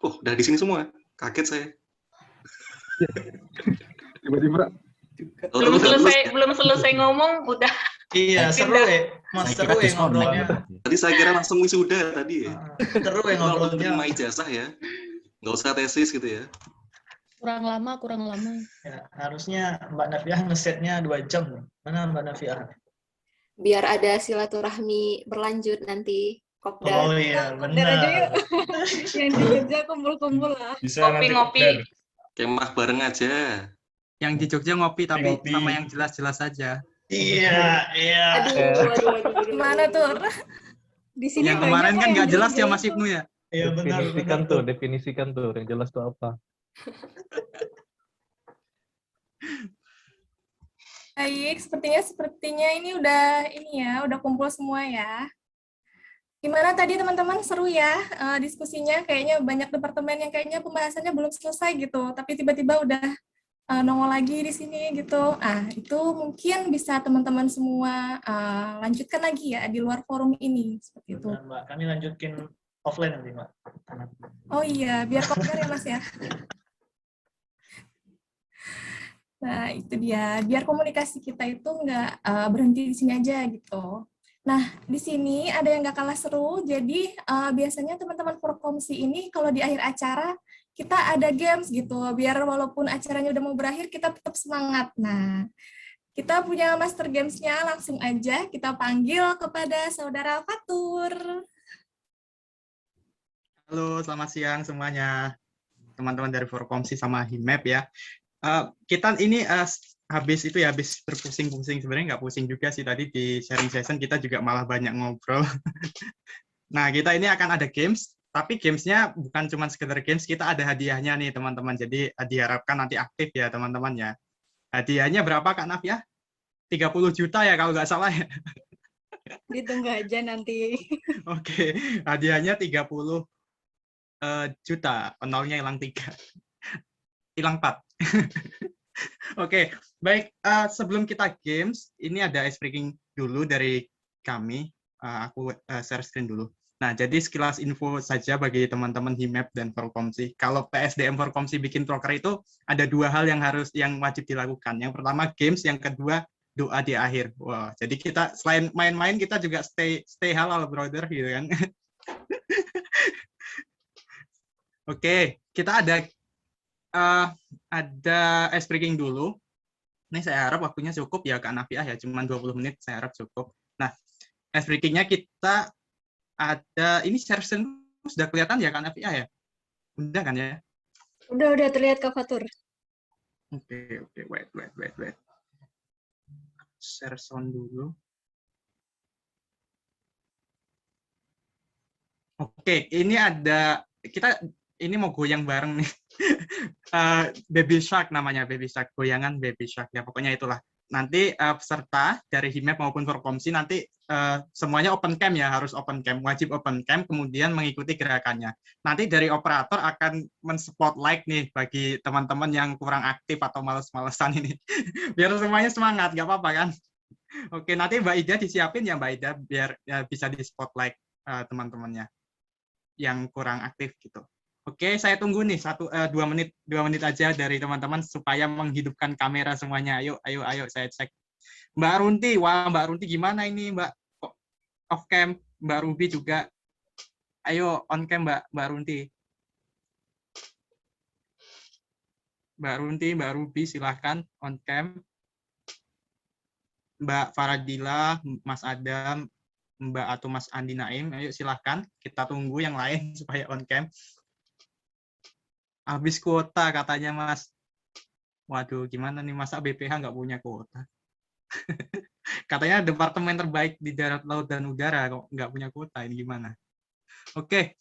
Oh, udah di sini semua. Kaget saya. Tiba-tiba. Belum selesai ngomong udah. Iya, seru ya. Mas, seru ya ngobrolnya. Tadi saya kira langsung wisuda tadi ya. Seru ya Kalau ngobrolnya. terima ijazah ya. Nggak usah tesis gitu ya. Kurang lama. Ya, harusnya Mbak Nafiah ngesetnya 2 jam. Mana Mbak Nafiah? Biar ada silaturahmi berlanjut nanti. Kopdar. Oh iya, Kopdar aja benar. yuk. Yang di Jogja kumpul-kumpul lah. Ngopi. Kemah bareng aja. Yang di Jogja ngopi tapi Ngopi. sama yang jelas-jelas saja. Iya. Aduh. Gimana tuh? Di sini Yang banyak kemarin kok kan yang nggak jelas ya Jogja Mas itu. Ibnu ya. Iya benar. Definisikan tuh, yang jelas tuh apa. Baik, sepertinya ini udah kumpul semua ya. Gimana tadi teman-teman, seru ya diskusinya? Kayaknya banyak departemen yang kayaknya pembahasannya belum selesai gitu, tapi tiba-tiba udah nongol lagi di sini gitu. Itu mungkin bisa teman-teman semua lanjutkan lagi ya di luar forum ini seperti itu. Benar, Mbak. Kami lanjutin offline nanti, Mbak. Oh iya, biar kopdar ya Mas ya. Nah, itu dia. Biar komunikasi kita itu nggak berhenti di sini aja gitu. Nah, di sini ada yang nggak kalah seru. Jadi, biasanya teman-teman Forkomsi ini kalau di akhir acara, kita ada games gitu. Biar walaupun acaranya udah mau berakhir, kita tetap semangat. Nah, kita punya master games-nya. Langsung aja kita panggil kepada Saudara Fatur. Halo, selamat siang semuanya. Teman-teman dari Forkomsi sama HIMEP ya. Kita ini habis berpusing-pusing, sebenarnya nggak pusing juga sih tadi di sharing session, kita juga malah banyak ngobrol. Nah, kita ini akan ada games, tapi gamesnya bukan cuma sekedar games, kita ada hadiahnya nih teman-teman, jadi diharapkan nanti aktif ya teman-teman ya. Hadiahnya berapa Kak Naf ya? 30 juta ya kalau nggak salah ya. Ditunggu aja nanti. Oke, hadiahnya 30 juta, nolnya hilang 3. Hilang 4. Oke, baik. Sebelum kita games, ini ada ice breaking dulu dari kami. Aku share screen dulu. Nah, jadi sekilas info saja bagi teman-teman HIMEP dan Forkomsi. Kalau PSDM Forkomsi bikin proker itu ada 2 hal yang wajib dilakukan. Yang pertama games, yang kedua doa di akhir. Wah, jadi kita selain main-main kita juga stay halal brother gitu kan. Oke, kita ada ice breaking dulu. Ini saya harap waktunya cukup ya Kak Nafiah ya, cuma 20 menit saya harap cukup. Nah, ice breaking-nya kita ada, ini share screen sudah kelihatan ya Kak Nafiah ya? Udah kan ya? Udah terlihat Kak Fatur. Oke, wait. Share sound dulu. Oke, ini ada, ini mau goyang bareng nih. Baby Shark namanya, Baby Shark, goyangan Baby Shark ya, pokoknya itulah. Nanti peserta dari HIMEP maupun Forkomsi nanti semuanya open cam ya, harus open cam, wajib open cam, kemudian mengikuti gerakannya. Nanti dari operator akan men-spotlight nih bagi teman-teman yang kurang aktif atau males-malesan ini. Biar semuanya semangat, nggak apa-apa kan? Oke, nanti Mbak Ida disiapin ya Mbak Ida biar ya, bisa di spotlight teman-temannya yang kurang aktif gitu. Oke, saya tunggu nih 2 menit aja dari teman-teman supaya menghidupkan kamera semuanya. Ayo saya cek. Mbak Runti, wah Mbak Runti gimana ini Mbak? Kok off cam? Mbak Ruby juga. Ayo on cam Mbak Runti. Mbak Runti, Mbak Ruby silahkan on cam. Mbak Faradila, Mas Adam, Mbak atau Mas Andi Naim, ayo silahkan. Kita tunggu yang lain supaya on cam. Habis kuota katanya Mas. Waduh, gimana nih masa BPH nggak punya kuota? Katanya departemen terbaik di darat, laut, dan udara kok nggak punya kuota, ini gimana? Oke,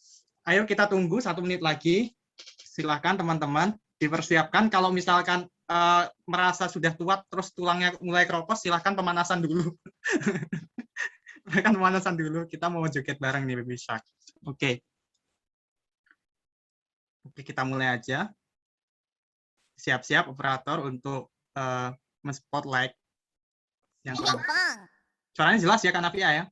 ayo kita tunggu 1 menit lagi. Silahkan teman-teman dipersiapkan. Kalau misalkan merasa sudah tua terus tulangnya mulai keropos, silahkan pemanasan dulu. Silahkan pemanasan dulu. Kita mau joget bareng nih Baby Shark. Oke. Oke, kita mulai aja. Siap-siap operator untuk men-spotlight yang suaranya jelas ya Kak Navia ya.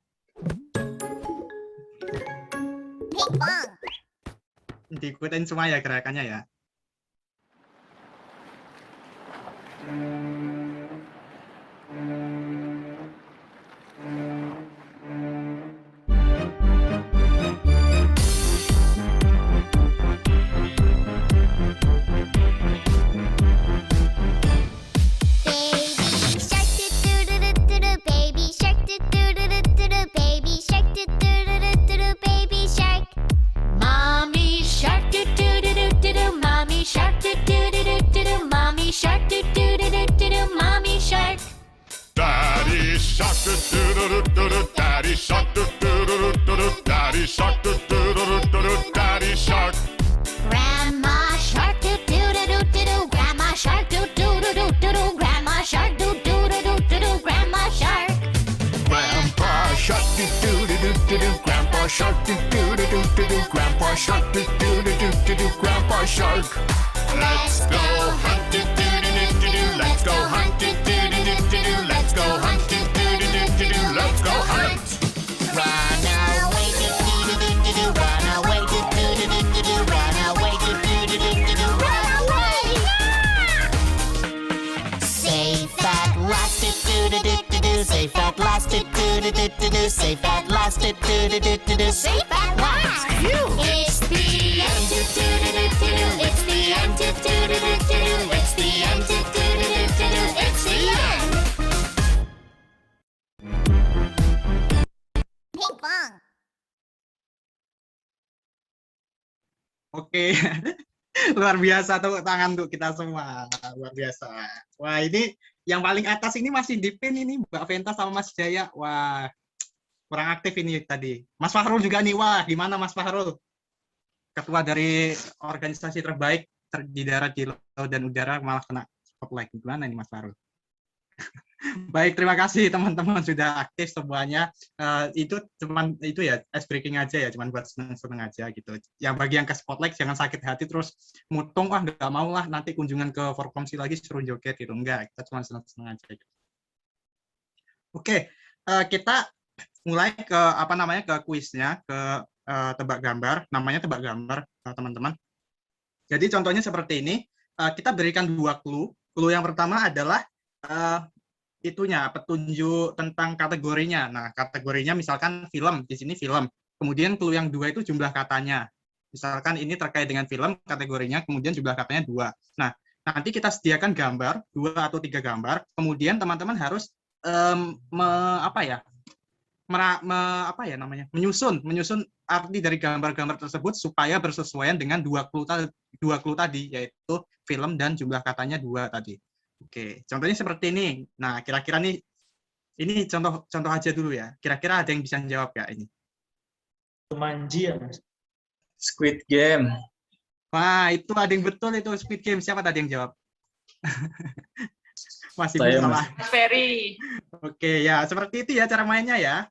Diikutin semua ya gerakannya ya. Daddy shark, daddy shark, daddy shark. Grandma shark, grandma shark, grandma shark, grandma shark. Grandpa shark, grandpa shark, grandpa shark, grandpa shark. Let's go hunt, let's go hunt, let's go hunt, let's go hunt. Run away, run away, run away, run away. Safe at last, safe at last, safe at last, safe at last. It's the end, it's the end, it's the end, it's the end. Ping pong. Oke, luar biasa tepuk tangan untuk kita semua, luar biasa. Wah ini yang paling atas ini masih dipin ini Mbak Venta sama Mas Jaya. Wah kurang aktif ini tadi. Mas Fahrul juga nih, wah gimana Mas Fahrul? Ketua dari organisasi terbaik di darat, di laut dan udara malah kena spotlight. Gimana ini Mas Fahrul? Baik, terima kasih teman-teman sudah aktif semuanya. Itu cuman itu ya ice breaking aja ya, cuman buat seneng-seneng aja gitu. Yang bagi yang ke spotlight jangan sakit hati terus mutung, wah nggak mau lah nanti kunjungan ke Forkomsi lagi suruh joget gitu. Enggak, kita cuma seneng-seneng aja gitu. Oke, kita mulai ke apa namanya ke kuisnya, ke tebak gambar. Namanya tebak gambar teman-teman. Jadi contohnya seperti ini. Kita berikan 2 clue. Clue yang pertama adalah itunya petunjuk tentang kategorinya. Nah, kategorinya misalkan film, di sini film. Kemudian clue yang 2 itu jumlah katanya. Misalkan ini terkait dengan film kategorinya, kemudian jumlah katanya 2. Nah, nanti kita sediakan gambar 2 atau 3 gambar. Kemudian teman-teman harus menyusun arti dari gambar-gambar tersebut supaya bersesuaian dengan 2 clue tadi, yaitu film dan jumlah katanya 2 tadi. Oke, contohnya seperti ini. Nah, kira-kira nih, ini contoh aja dulu ya. Kira-kira ada yang bisa jawab ya ini? Jumanji ya, Mas? Squid Game. Wah, itu ada yang betul itu Squid Game. Siapa tadi yang jawab? Masih Saya, salah. Ferry. Oke, ya seperti itu ya cara mainnya ya.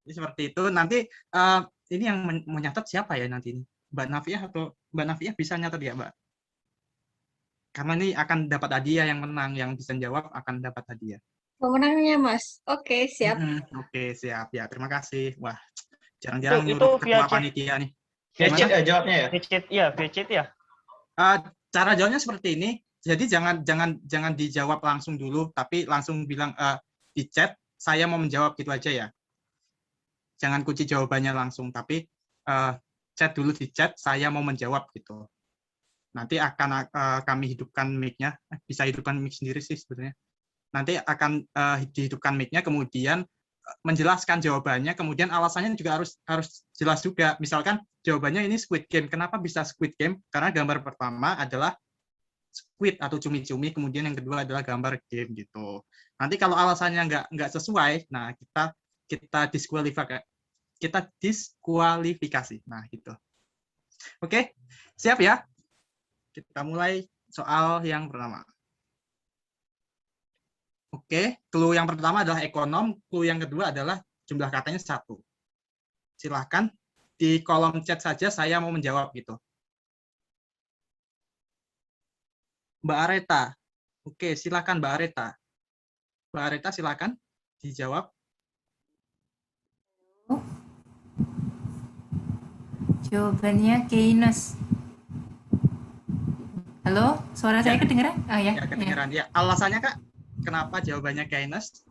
Ini seperti itu. Nanti ini yang menyatat siapa ya nanti ini? Mbak Navia atau Mbak Navia bisa nyatat ya, Mbak? Karena ini akan dapat hadiah yang menang, yang bisa jawab akan dapat hadiah. Pemenangnya, Mas. Oke, siap. Oke, siap. Ya, terima kasih. Wah, jarang-jarang Itu nyuruh via ketua chat. panitia nih. Via Gimana? chat ya jawabnya ya? Via chat, iya, via chat ya. Cara jawabnya seperti ini. Jadi jangan dijawab langsung dulu, tapi langsung bilang di chat, saya mau menjawab gitu aja ya. Jangan kunci jawabannya langsung, tapi chat dulu di chat, saya mau menjawab gitu. Nanti akan kami hidupkan mic-nya. Bisa hidupkan mic sendiri sih sebenarnya. Nanti akan dihidupkan mic-nya, kemudian menjelaskan jawabannya, kemudian alasannya juga harus jelas juga. Misalkan jawabannya ini Squid Game. Kenapa bisa Squid Game? Karena gambar pertama adalah squid atau cumi-cumi, kemudian yang kedua adalah gambar game gitu. Nanti kalau alasannya nggak sesuai, nah kita diskualifikasi. Nah gitu. Oke, siap ya? Kita mulai soal yang pertama. Oke, clue yang pertama adalah ekonom, clue yang kedua adalah jumlah katanya 1. Silahkan di kolom chat saja saya mau menjawab gitu. Mbak Areta. Oke, silahkan Mbak Areta. Mbak Areta silahkan dijawab. Jawabannya Keynes. Halo, suara saya kedengeran? Ya. Ya, kedengeran. Ya, alasannya Kak, kenapa jawabannya Keynes?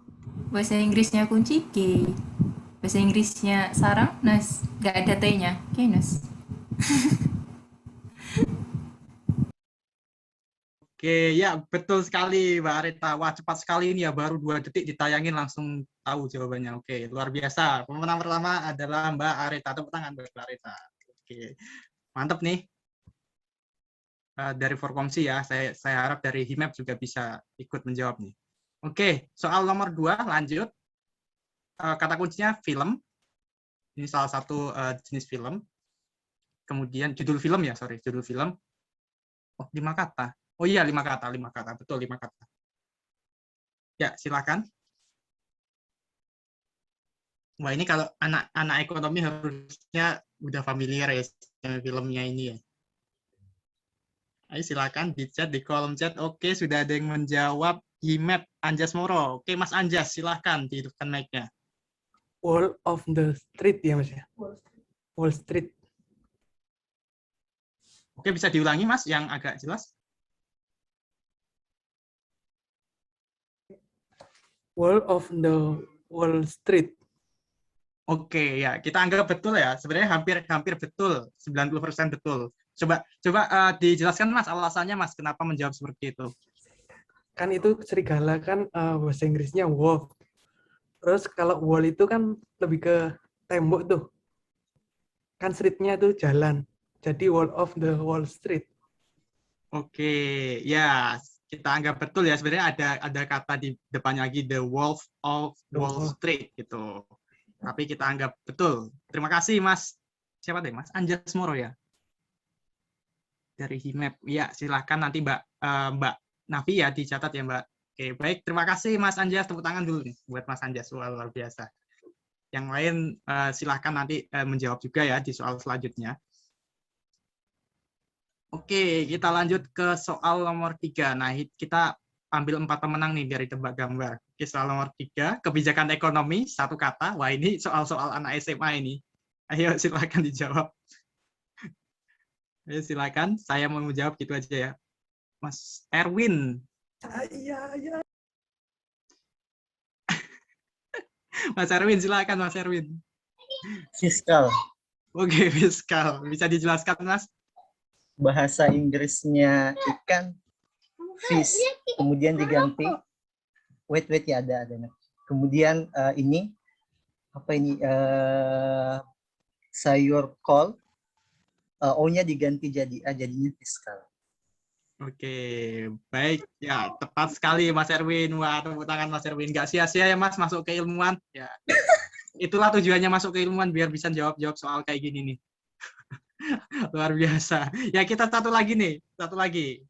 Bahasa Inggrisnya kunci K. Bahasa Inggrisnya sarang, nas, nggak ada T-nya. Keynes. Oke, ya betul sekali Mbak Areta. Wah, cepat sekali ini ya, baru 2 detik ditayangin langsung tahu jawabannya. Oke, luar biasa. Pemenang pertama adalah Mbak Areta. Tepuk tangan Mbak Areta. Oke, mantap nih. Dari Forkomsi ya, saya harap dari HIMEP juga bisa ikut menjawab nih. Oke, soal nomor 2 lanjut. Kata kuncinya film. Ini salah satu jenis film. Kemudian judul film ya, judul film. Oh, 5 kata. Oh iya, 5 kata, betul 5 kata. Ya, silakan. Wah, ini kalau anak ekonomi harusnya udah familiar ya sama filmnya ini ya. Ayo silakan di chat, di kolom chat. Oke, sudah ada yang menjawab. HIMEP Anjas Moro. Oke, Mas Anjas, silakan dihidupkan mic-nya. Wall of the Street ya Mas ya? Wall Street. Oke, bisa diulangi Mas yang agak jelas? Wall of the Wall Street. Oke, ya kita anggap betul ya. Sebenarnya hampir betul, 90% betul. Coba dijelaskan Mas alasannya Mas kenapa menjawab seperti itu. Kan itu serigala kan bahasa Inggrisnya wolf. Terus kalau wall itu kan lebih ke tembok tuh. Kan street-nya itu jalan. Jadi Wall of the Wall Street. Oke, ya kita anggap betul ya. Sebenarnya ada kata di depannya lagi the Wolf of Wall Street gitu. Tapi kita anggap betul. Terima kasih Mas. Siapa tadi Mas? Anjas Moro ya. Dari HIMEP. Ya, silahkan nanti Mbak Navi ya dicatat ya Mbak. Oke, baik. Terima kasih Mas Anjas. Tepuk tangan dulu nih buat Mas Anjas. Wah, luar biasa. Yang lain silahkan nanti menjawab juga ya di soal selanjutnya. Oke, kita lanjut ke soal nomor 3. Nah, kita ambil 4 pemenang nih dari tebak gambar. Oke, soal nomor 3, kebijakan ekonomi, 1 kata. Wah, ini soal-soal anak SMA ini. Ayo, silakan dijawab. Ayo, silakan. Saya mau menjawab gitu aja ya. Mas Erwin. Iya. Mas Erwin, silakan Mas Erwin. Fiskal. Oke, fiskal. Bisa dijelaskan, Mas? Bahasa Inggrisnya ikan, fish, kemudian diganti, wait ya ada. Kemudian ini apa ini sayur kol, O-nya diganti jadi A, jadinya fiskal. Oke, baik ya, tepat sekali Mas Erwin. Wah, tepuk tangan Mas Erwin. Nggak sia-sia ya Mas masuk ke ilmuwan. Ya, itulah tujuannya masuk ke ilmuwan biar bisa jawab soal kayak gini nih. Luar biasa. Ya kita satu lagi nih, satu lagi.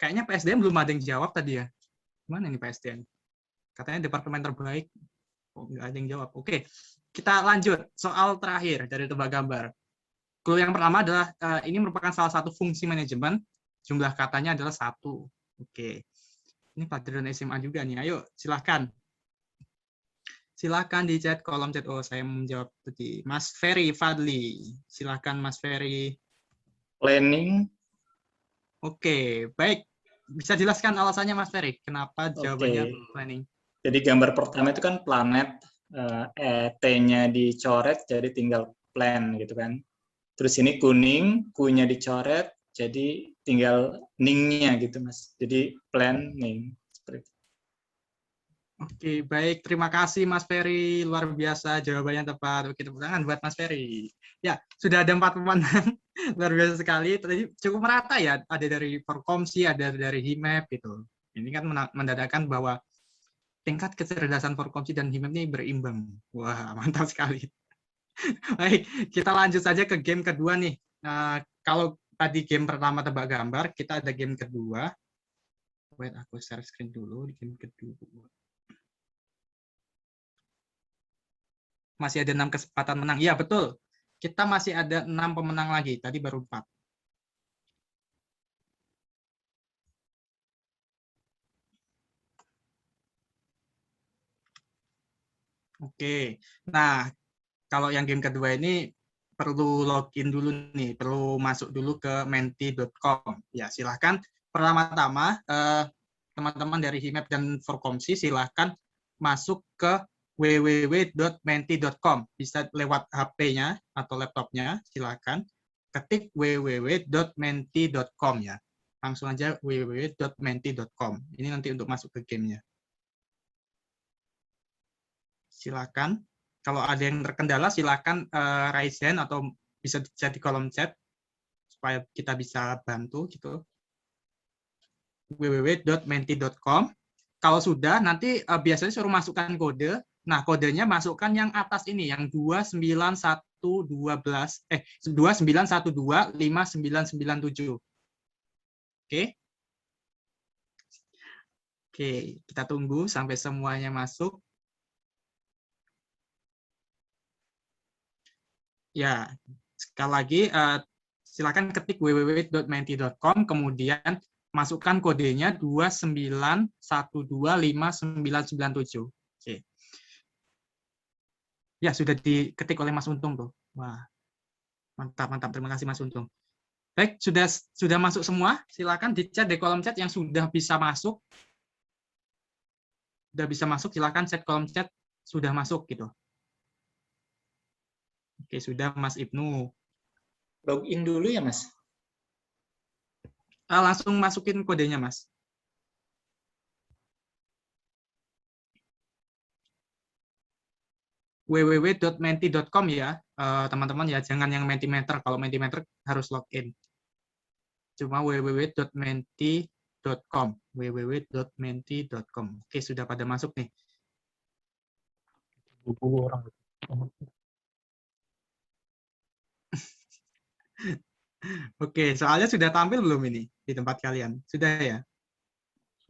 Kayaknya PSDM belum ada yang jawab tadi ya. Mana nih PSDM? Katanya departemen terbaik. Oh, nggak ada yang jawab. Oke, kita lanjut. Soal terakhir dari tebak gambar. Clue yang pertama adalah ini merupakan salah satu fungsi manajemen. Jumlah katanya adalah 1. Oke. Ini pelajaran SMA juga nih. Ayo, silahkan. Silahkan di chat, kolom chat. Oh, saya menjawab tadi. Mas Ferry Fadli. Silahkan Mas Ferry. Planning. Oke, baik. Bisa jelaskan alasannya Mas Ferry? Kenapa jawabannya planning? Jadi gambar pertama itu kan planet, T-nya dicoret, jadi tinggal plan gitu kan. Terus ini kuning, Q-nya dicoret, jadi tinggal ning-nya gitu Mas. Jadi planning. Seperti itu. Oke, baik. Terima kasih Mas Ferry. Luar biasa jawabannya tepat. Oke, tepuk tangan buat Mas Ferry. Ya, sudah ada 4 pemenang. Luar biasa sekali. Tadi cukup merata ya. Ada dari Forkomsi, ada dari HIMEP gitu. Ini kan menandakan bahwa tingkat kecerdasan Forkomsi dan HIMEP ini berimbang. Wah, mantap sekali. Baik, kita lanjut saja ke game kedua nih. Kalau tadi game pertama tebak gambar, kita ada game kedua. Wait, aku share screen dulu di game kedua. Masih ada 6 kesempatan menang. Iya, betul. Kita masih ada 6 pemenang lagi. Tadi baru 4. Oke. Nah, kalau yang game kedua ini perlu login dulu nih. Perlu masuk dulu ke menti.com. Ya, silahkan. Pertama-tama, teman-teman dari HIMEP dan Forkomsi silahkan masuk ke www.menti.com. Bisa lewat HP-nya atau laptopnya, silakan ketik www.menti.com ya. Langsung aja www.menti.com. Ini nanti untuk masuk ke gamenya. Silakan. Kalau ada yang terkendala, silakan raise hand atau bisa chat di kolom chat supaya kita bisa bantu gitu. www.menti.com. Kalau sudah, nanti biasanya suruh masukkan kode. Nah, kodenya masukkan yang atas ini, yang 29125997. Oke. Oke, kita tunggu sampai semuanya masuk. Ya, sekali lagi silakan ketik www.menti.com, kemudian masukkan kodenya 29125997. Oke. Ya, sudah diketik oleh Mas Untung tuh. Wah, mantap, mantap. Terima kasih Mas Untung. Baik, sudah masuk semua. Silakan di chat di kolom chat yang sudah bisa masuk. Sudah bisa masuk, silakan chat kolom chat sudah masuk gitu. Oke, sudah Mas Ibnu. Login dulu ya, Mas? Langsung masukin kodenya, Mas. www.menti.com ya, teman-teman ya, jangan yang Mentimeter. Kalau Mentimeter harus login. Cuma www.menti.com, www.menti.com. Oke, sudah pada masuk nih. Orang. Oke, soalnya sudah tampil belum ini di tempat kalian? Sudah ya?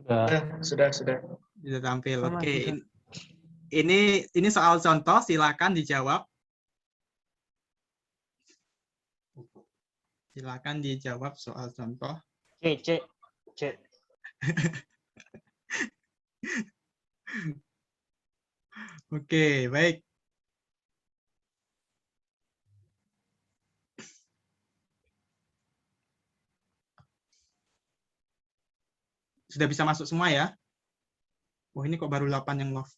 Sudah. Sudah tampil. Oke. Ini soal contoh, silakan dijawab. Silakan dijawab soal contoh. C. Oke, baik. Sudah bisa masuk semua ya? Wah, ini kok baru 8 yang love.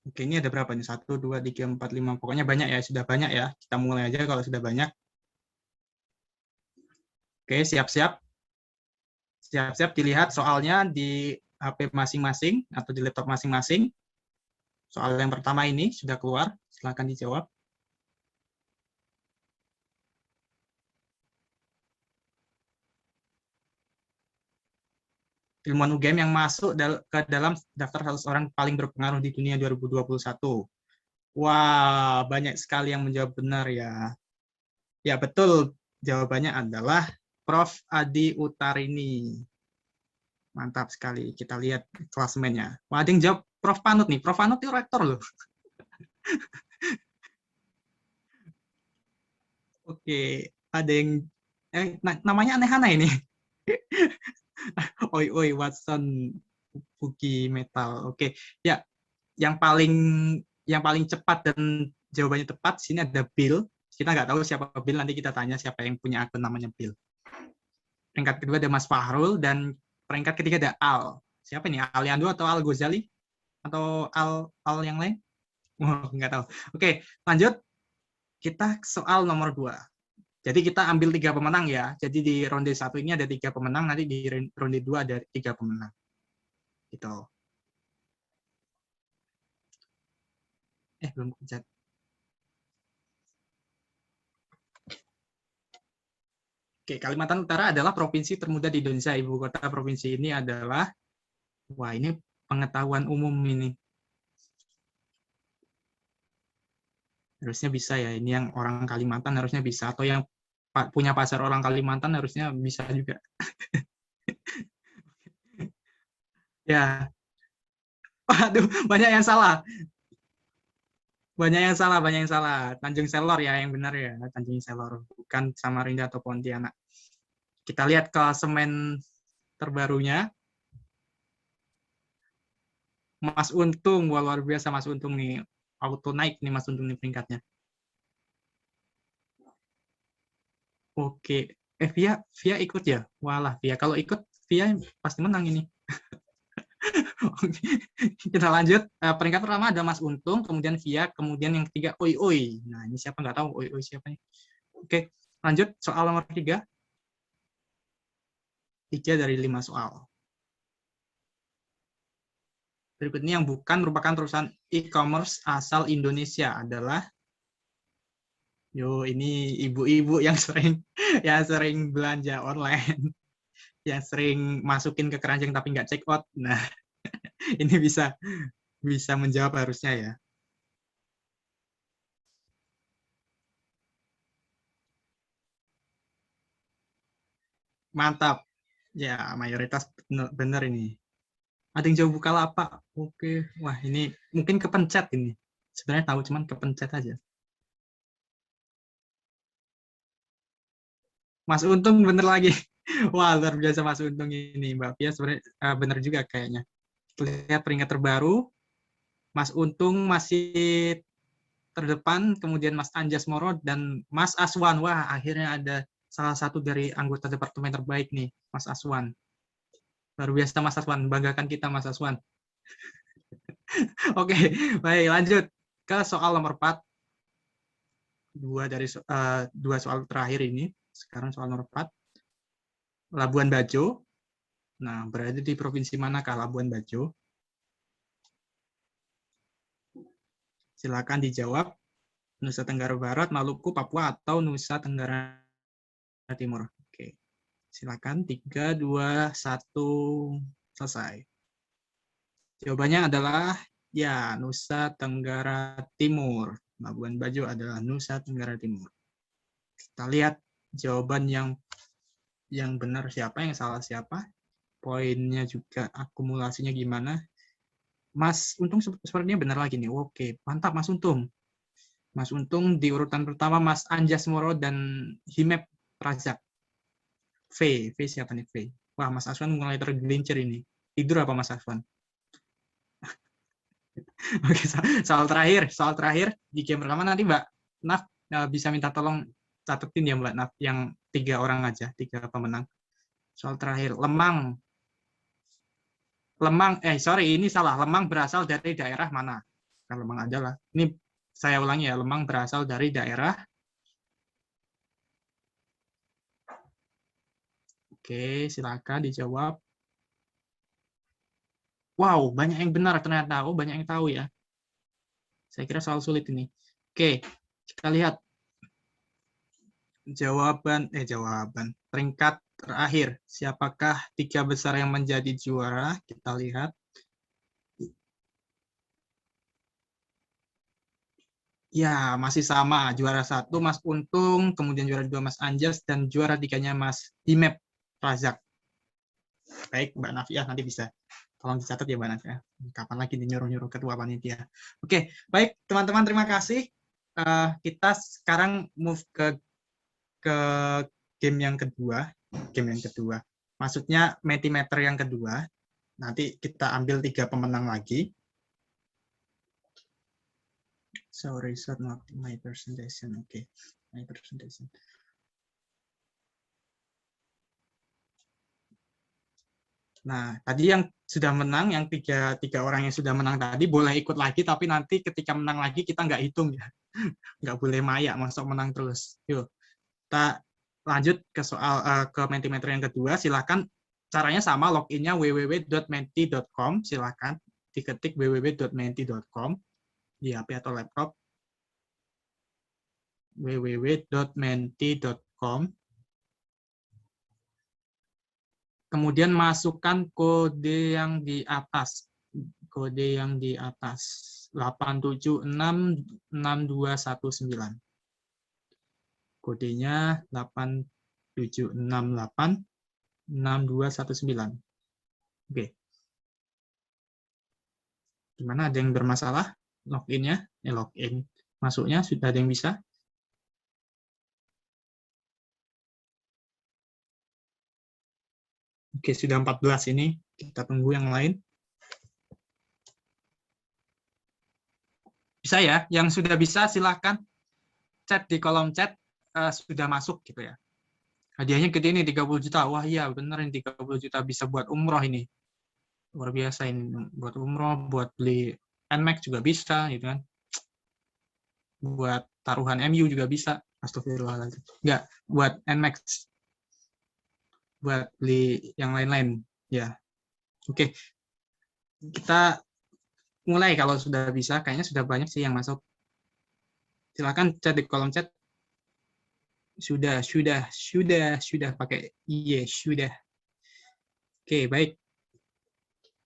Oke, ini ada berapa nih? 1, 2, 3, 4, 5. Pokoknya banyak ya, sudah banyak ya. Kita mulai aja kalau sudah banyak. Oke, siap-siap. Siap-siap dilihat soalnya di HP masing-masing atau di laptop masing-masing. Soal yang pertama ini sudah keluar, silakan dijawab. Ilmuwan UGM yang masuk ke dalam daftar 100 orang paling berpengaruh di dunia 2021. Wah, banyak sekali yang menjawab benar ya. Ya, betul. Jawabannya adalah Prof. Adi Utarini. Mantap sekali. Kita lihat klasemennya. Wah, ada yang jawab Prof. Panut nih. Prof. Panut itu rektor loh. Oke, ada yang namanya aneh-aneh ini. Oi oi Watson Bugi Metal. Oke, ya yang paling cepat dan jawabannya tepat sini ada Bill. Kita nggak tahu siapa Bill, nanti kita tanya siapa yang punya akun namanya Bill. Peringkat kedua ada Mas Fahrul dan peringkat ketiga ada Al. Siapa nih? Aliando atau Al Ghazali atau Al yang lain? Oh, nggak tahu. Oke, lanjut. Kita soal nomor 2. Jadi kita ambil 3 pemenang ya. Jadi di ronde 1 ini ada 3 pemenang, nanti di ronde 2 ada 3 pemenang. Gitu. Belum pencet. Oke, Kalimantan Utara adalah provinsi termuda di Indonesia. Ibu kota provinsi ini adalah, wah ini pengetahuan umum ini. Harusnya bisa ya, ini yang orang Kalimantan harusnya bisa, atau yang punya pasar orang Kalimantan harusnya bisa juga. Ya, waduh, banyak yang salah. Banyak yang salah. Tanjung Selor ya yang benar ya, Tanjung Selor, bukan Samarinda atau Pontianak. Kita lihat klasemen terbarunya. Mas Untung, wah, luar biasa Mas Untung nih. Auto naik nih Mas Untung nih peringkatnya. Oke, Via ikut ya? Walah, Via. Kalau ikut, Via pasti menang ini. Kita lanjut. Peringkat pertama ada Mas Untung, kemudian Via, kemudian yang ketiga Oi Oi. Nah, ini siapa nggak tahu Oi Oi siapa nih? Oke, lanjut soal nomor 3. 3 dari 5 soal. Berikutnya yang bukan merupakan perusahaan e-commerce asal Indonesia adalah, ini ibu-ibu yang sering belanja online, yang sering masukin ke keranjang tapi nggak check out. Nah, ini bisa menjawab harusnya ya. Mantap. Ya, mayoritas benar ini. Ada yang jawab Bukalapak. Oke. Wah, ini mungkin kepencet ini. Sebenarnya tahu, cuman kepencet aja. Mas Untung bener lagi. Wah, luar biasa Mas Untung ini. Mbak Pia sebenarnya bener juga kayaknya. Lihat peringkat terbaru. Mas Untung masih terdepan, kemudian Mas Anjas Moro dan Mas Aswan. Wah, akhirnya ada salah satu dari anggota departemen terbaik nih, Mas Aswan. Luar biasa Mas Aswan, banggakan kita Mas Aswan. Oke, baik lanjut ke soal nomor 4. Dua soal terakhir ini. Sekarang soal nomor 4. Labuan Bajo. Nah, berada di provinsi manakah Labuan Bajo? Silakan dijawab. Nusa Tenggara Barat, Maluku, Papua, atau Nusa Tenggara Timur. Oke. Silakan 3, 2, 1, selesai. Jawabannya adalah ya Nusa Tenggara Timur. Labuan Bajo adalah Nusa Tenggara Timur. Kita lihat jawaban yang benar siapa, yang salah siapa. Poinnya juga akumulasinya gimana. Mas Untung sepertinya benar lagi nih. Oke, mantap Mas Untung. Mas Untung di urutan pertama Mas Anjas Moro dan Himep Razak. V siapa nih V? Wah, Mas Aswan mulai tergelincir ini. Tidur apa Mas Aswan? Oke, soal terakhir di game pertama nanti Mbak Naf bisa minta tolong catetin ya Mbak Naf, yang 3 orang aja, 3 pemenang. Soal terakhir, Lemang, ini salah. Lemang berasal dari daerah mana? Kan Lemang adalah. Ini saya ulangi ya, Lemang berasal dari daerah. Oke, silakan dijawab. Wow, banyak yang benar ternyata. Oh, banyak yang tahu ya. Saya kira soal sulit ini. Oke, kita lihat jawaban peringkat terakhir. Siapakah 3 besar yang menjadi juara? Kita lihat. Ya, masih sama. Juara 1 Mas Untung, kemudian juara 2 Mas Anjas, dan juara 3-nya Mas Himep Razak. Baik, Mbak Nafia, nanti bisa tolong dicatat ya Mbak Nafia. Kapan lagi nyuruh-nyuruh ketua panitia. Oke, baik teman-teman, terima kasih. Kita sekarang move ke ke game yang kedua. Maksudnya Mentimeter yang kedua. Nanti kita ambil 3 pemenang lagi. Sorry, not my presentation. Oke, my presentation. Nah, tadi yang sudah menang, yang tiga orang yang sudah menang tadi boleh ikut lagi, tapi nanti ketika menang lagi kita nggak hitung ya, nggak boleh maya, masuk menang terus. Yuk, kita lanjut ke soal ke Mentimeter yang kedua. Silakan, caranya sama, loginnya www.menti.com. Silakan diketik www.menti.com di HP atau laptop. www.menti.com. Kemudian masukkan kode yang di atas. 8766219. Kodenya 876862219. Oke. Gimana, ada yang bermasalah? Login-nya? Login. Masuknya sudah ada yang bisa? Oke, sudah 14 ini. Kita tunggu yang lain. Bisa ya? Yang sudah bisa silahkan chat di kolom chat sudah masuk gitu ya. Hadiahnya gede nih, 30 juta. Wah iya, bener ini 30 juta bisa buat umroh ini. Luar biasa ini. Buat umroh, buat beli NMAX juga bisa gitu kan. Buat taruhan MU juga bisa. Astagfirullahaladzim. Enggak, buat NMAX. Buat beli yang lain-lain ya. Oke, kita mulai kalau sudah bisa. Kayaknya sudah banyak sih yang masuk. Silakan chat di kolom chat. Sudah pakai iya, sudah. Oke, baik,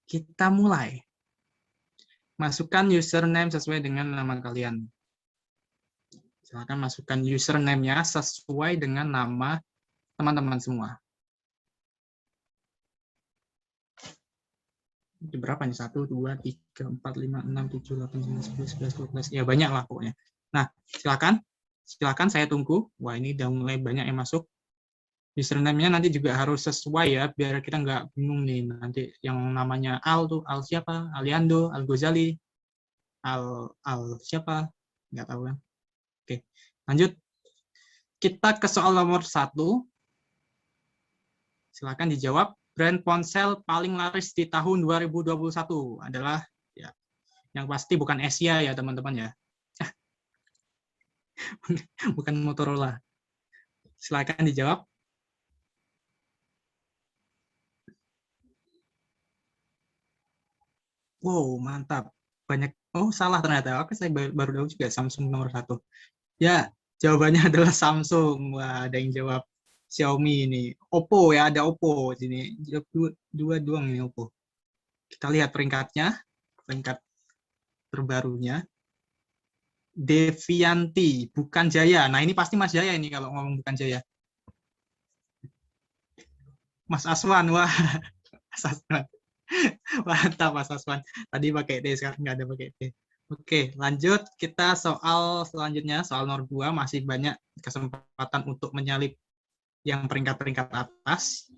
kita mulai. Masukkan username sesuai dengan nama kalian. Silakan masukkan username-nya sesuai dengan nama teman-teman semua. Berapa nih? 1, 2, 3, 4, 5, 6, 7, 8, 9, 10, 11, 12. Ya banyak lah pokoknya. Nah, silakan saya tunggu. Wah, ini udah mulai banyak yang masuk. Username-nya nanti juga harus sesuai ya, biar kita nggak bingung nih. Nanti yang namanya Al tuh, Al siapa? Aliando, Al Ghazali, Al siapa? Nggak tahu kan. Oke, lanjut. Kita ke soal nomor 1. Silakan dijawab. Brand ponsel paling laris di tahun 2021 adalah, ya, yang pasti bukan Asia ya teman-teman ya. Bukan Motorola. Silakan dijawab. Wow, mantap. Banyak. Oh, salah ternyata. Oke, saya baru tahu juga Samsung nomor 1. Ya, jawabannya adalah Samsung. Wah, ada yang jawab Xiaomi ini. Oppo ya, ada Oppo sini. Dua doang ini Oppo. Kita lihat peringkatnya. Peringkat terbarunya. Devianti, bukan Jaya. Nah, ini pasti Mas Jaya ini kalau ngomong bukan Jaya. Mas Aswan, wah. Mas Aswan. Mantap Mas Aswan. Tadi pakai T, sekarang nggak ada pakai T. Oke, lanjut. Kita soal selanjutnya, soal nomor 2. Masih banyak kesempatan untuk menyalip yang peringkat-peringkat atas.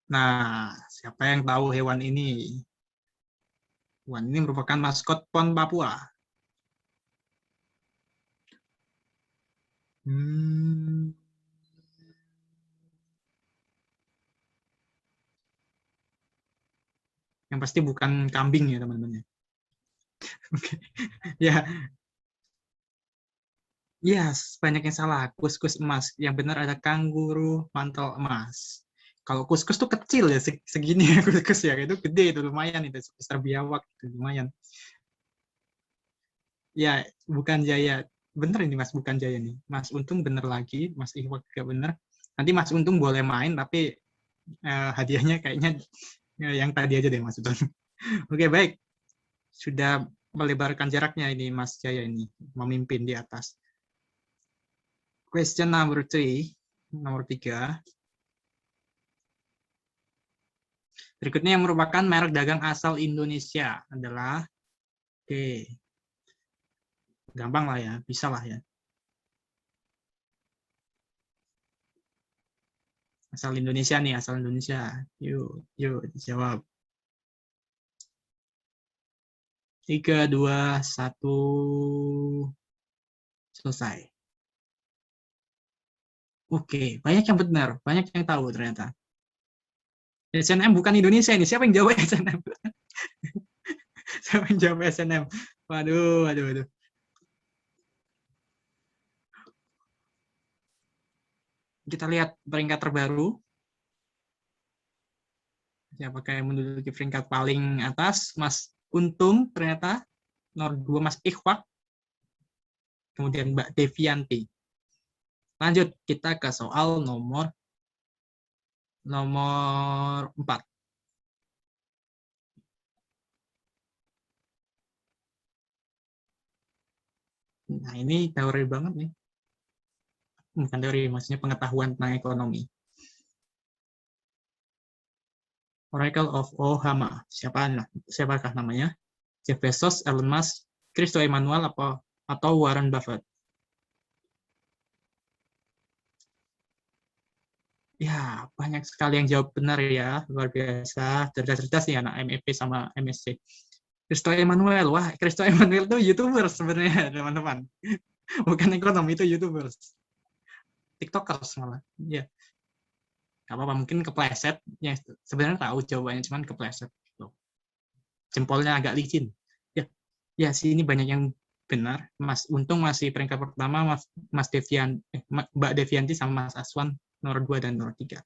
Nah, siapa yang tahu hewan ini? Hewan ini merupakan maskot PON Papua. Yang pasti bukan kambing ya teman-teman. Oke. Ya. Yes, banyak yang salah. Kuskus emas. Yang benar ada kanguru mantel emas. Kalau kuskus tuh kecil ya, segini ya kuskus ya. Itu gede, itu lumayan, itu sebesar biawak, itu lumayan. Ya, bukan Jaya. Bener ini Mas, bukan Jaya nih. Mas Untung bener lagi, Mas Iwak juga bener. Nanti Mas Untung boleh main, tapi hadiahnya kayaknya yang tadi aja deh Mas Untung. Oke, baik. Sudah melebarkan jaraknya ini Mas Jaya ini, memimpin di atas. Question number 3, nomor 3. Berikutnya yang merupakan merek dagang asal Indonesia adalah, Gampang lah ya, bisa lah ya. Asal Indonesia nih, asal Indonesia. Yuk dijawab. 3, 2, 1, selesai. Oke, banyak yang benar, banyak yang tahu ternyata. SNM bukan Indonesia ini. Siapa yang jawab SNM? Siapa yang jawab SNM? Waduh. Kita lihat peringkat terbaru. Siapakah yang menduduki peringkat paling atas? Mas Untung ternyata. Nomor 2 Mas Ikhwak. Kemudian Mbak Devianti. Lanjut kita ke soal nomor 4. Nah, ini teori banget nih. Bukan teori, maksudnya pengetahuan tentang ekonomi. Oracle of Omaha. Siapakah namanya? Jeff Bezos, Elon Musk, Christo Emmanuel, atau Warren Buffett? Ya, banyak sekali yang jawab benar ya. Luar biasa. Cerdas-cerdas nih anak MEP sama MSc. Christo Emmanuel. Wah, Christo Emmanuel itu YouTuber sebenarnya, teman-teman. Bukan ekonom, itu YouTubers. TikTokers malah. Ya. Gak apa-apa, mungkin kepleset. Ya, sebenarnya tahu jawabannya, cuman kepleset. Jempolnya agak licin. Ya, sini banyak yang benar. Mas Untung masih peringkat pertama, Mbak Devianti sama Mas Aswan nomor 2 dan nomor 3.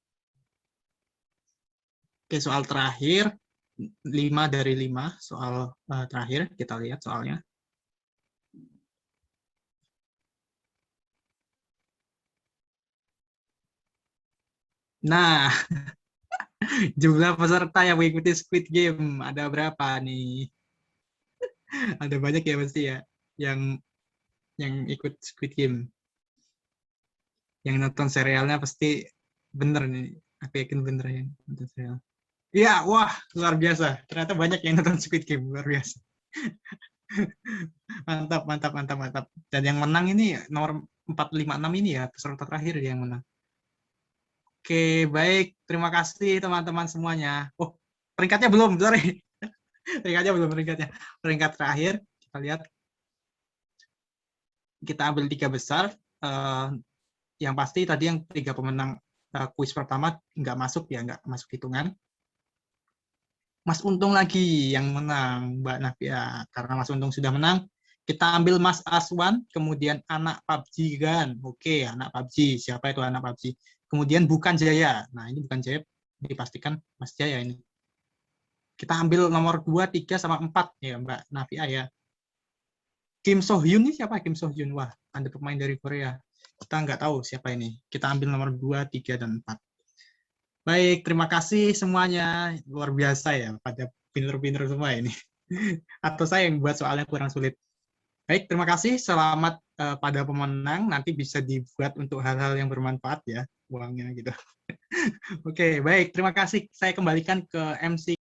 Oke, soal terakhir. 5 dari 5 soal terakhir. Kita lihat soalnya. Nah, jumlah peserta yang mengikuti Squid Game ada berapa nih? Ada banyak ya pasti ya yang ikut Squid Game. Yang nonton serialnya pasti bener nih. Aku yakin bener yang nonton serial. Iya, wah luar biasa. Ternyata banyak yang nonton Squid Game, luar biasa. Mantap. Dan yang menang ini nomor 456 ini ya, peserta terakhir yang menang. Oke, baik. Terima kasih teman-teman semuanya. Oh, peringkatnya belum, sorry. Peringkat terakhir, kita lihat. Kita ambil 3 besar. Yang pasti tadi yang 3 pemenang kuis pertama nggak masuk hitungan. Mas Untung lagi yang menang, Mbak Navia. Karena Mas Untung sudah menang, kita ambil Mas Aswan, kemudian anak PUBG kan. Oke, anak PUBG. Siapa itu anak PUBG? Kemudian Bukan Jaya. Nah, ini Bukan Jaya dipastikan Mas Jaya ini. Kita ambil nomor 2, 3, sama 4 ya Mbak Navia ya. Kim So Hyun ini siapa? Kim So Hyun. Wah, ada pemain dari Korea. Kita nggak tahu siapa ini. Kita ambil nomor 2, 3, dan 4. Baik, terima kasih semuanya. Luar biasa ya, pada pinter-pinter semua ini. Atau saya yang buat soalnya kurang sulit. Baik, terima kasih. Selamat pada pemenang. Nanti bisa dibuat untuk hal-hal yang bermanfaat ya, uangnya gitu. Oke, baik. Terima kasih. Saya kembalikan ke MC.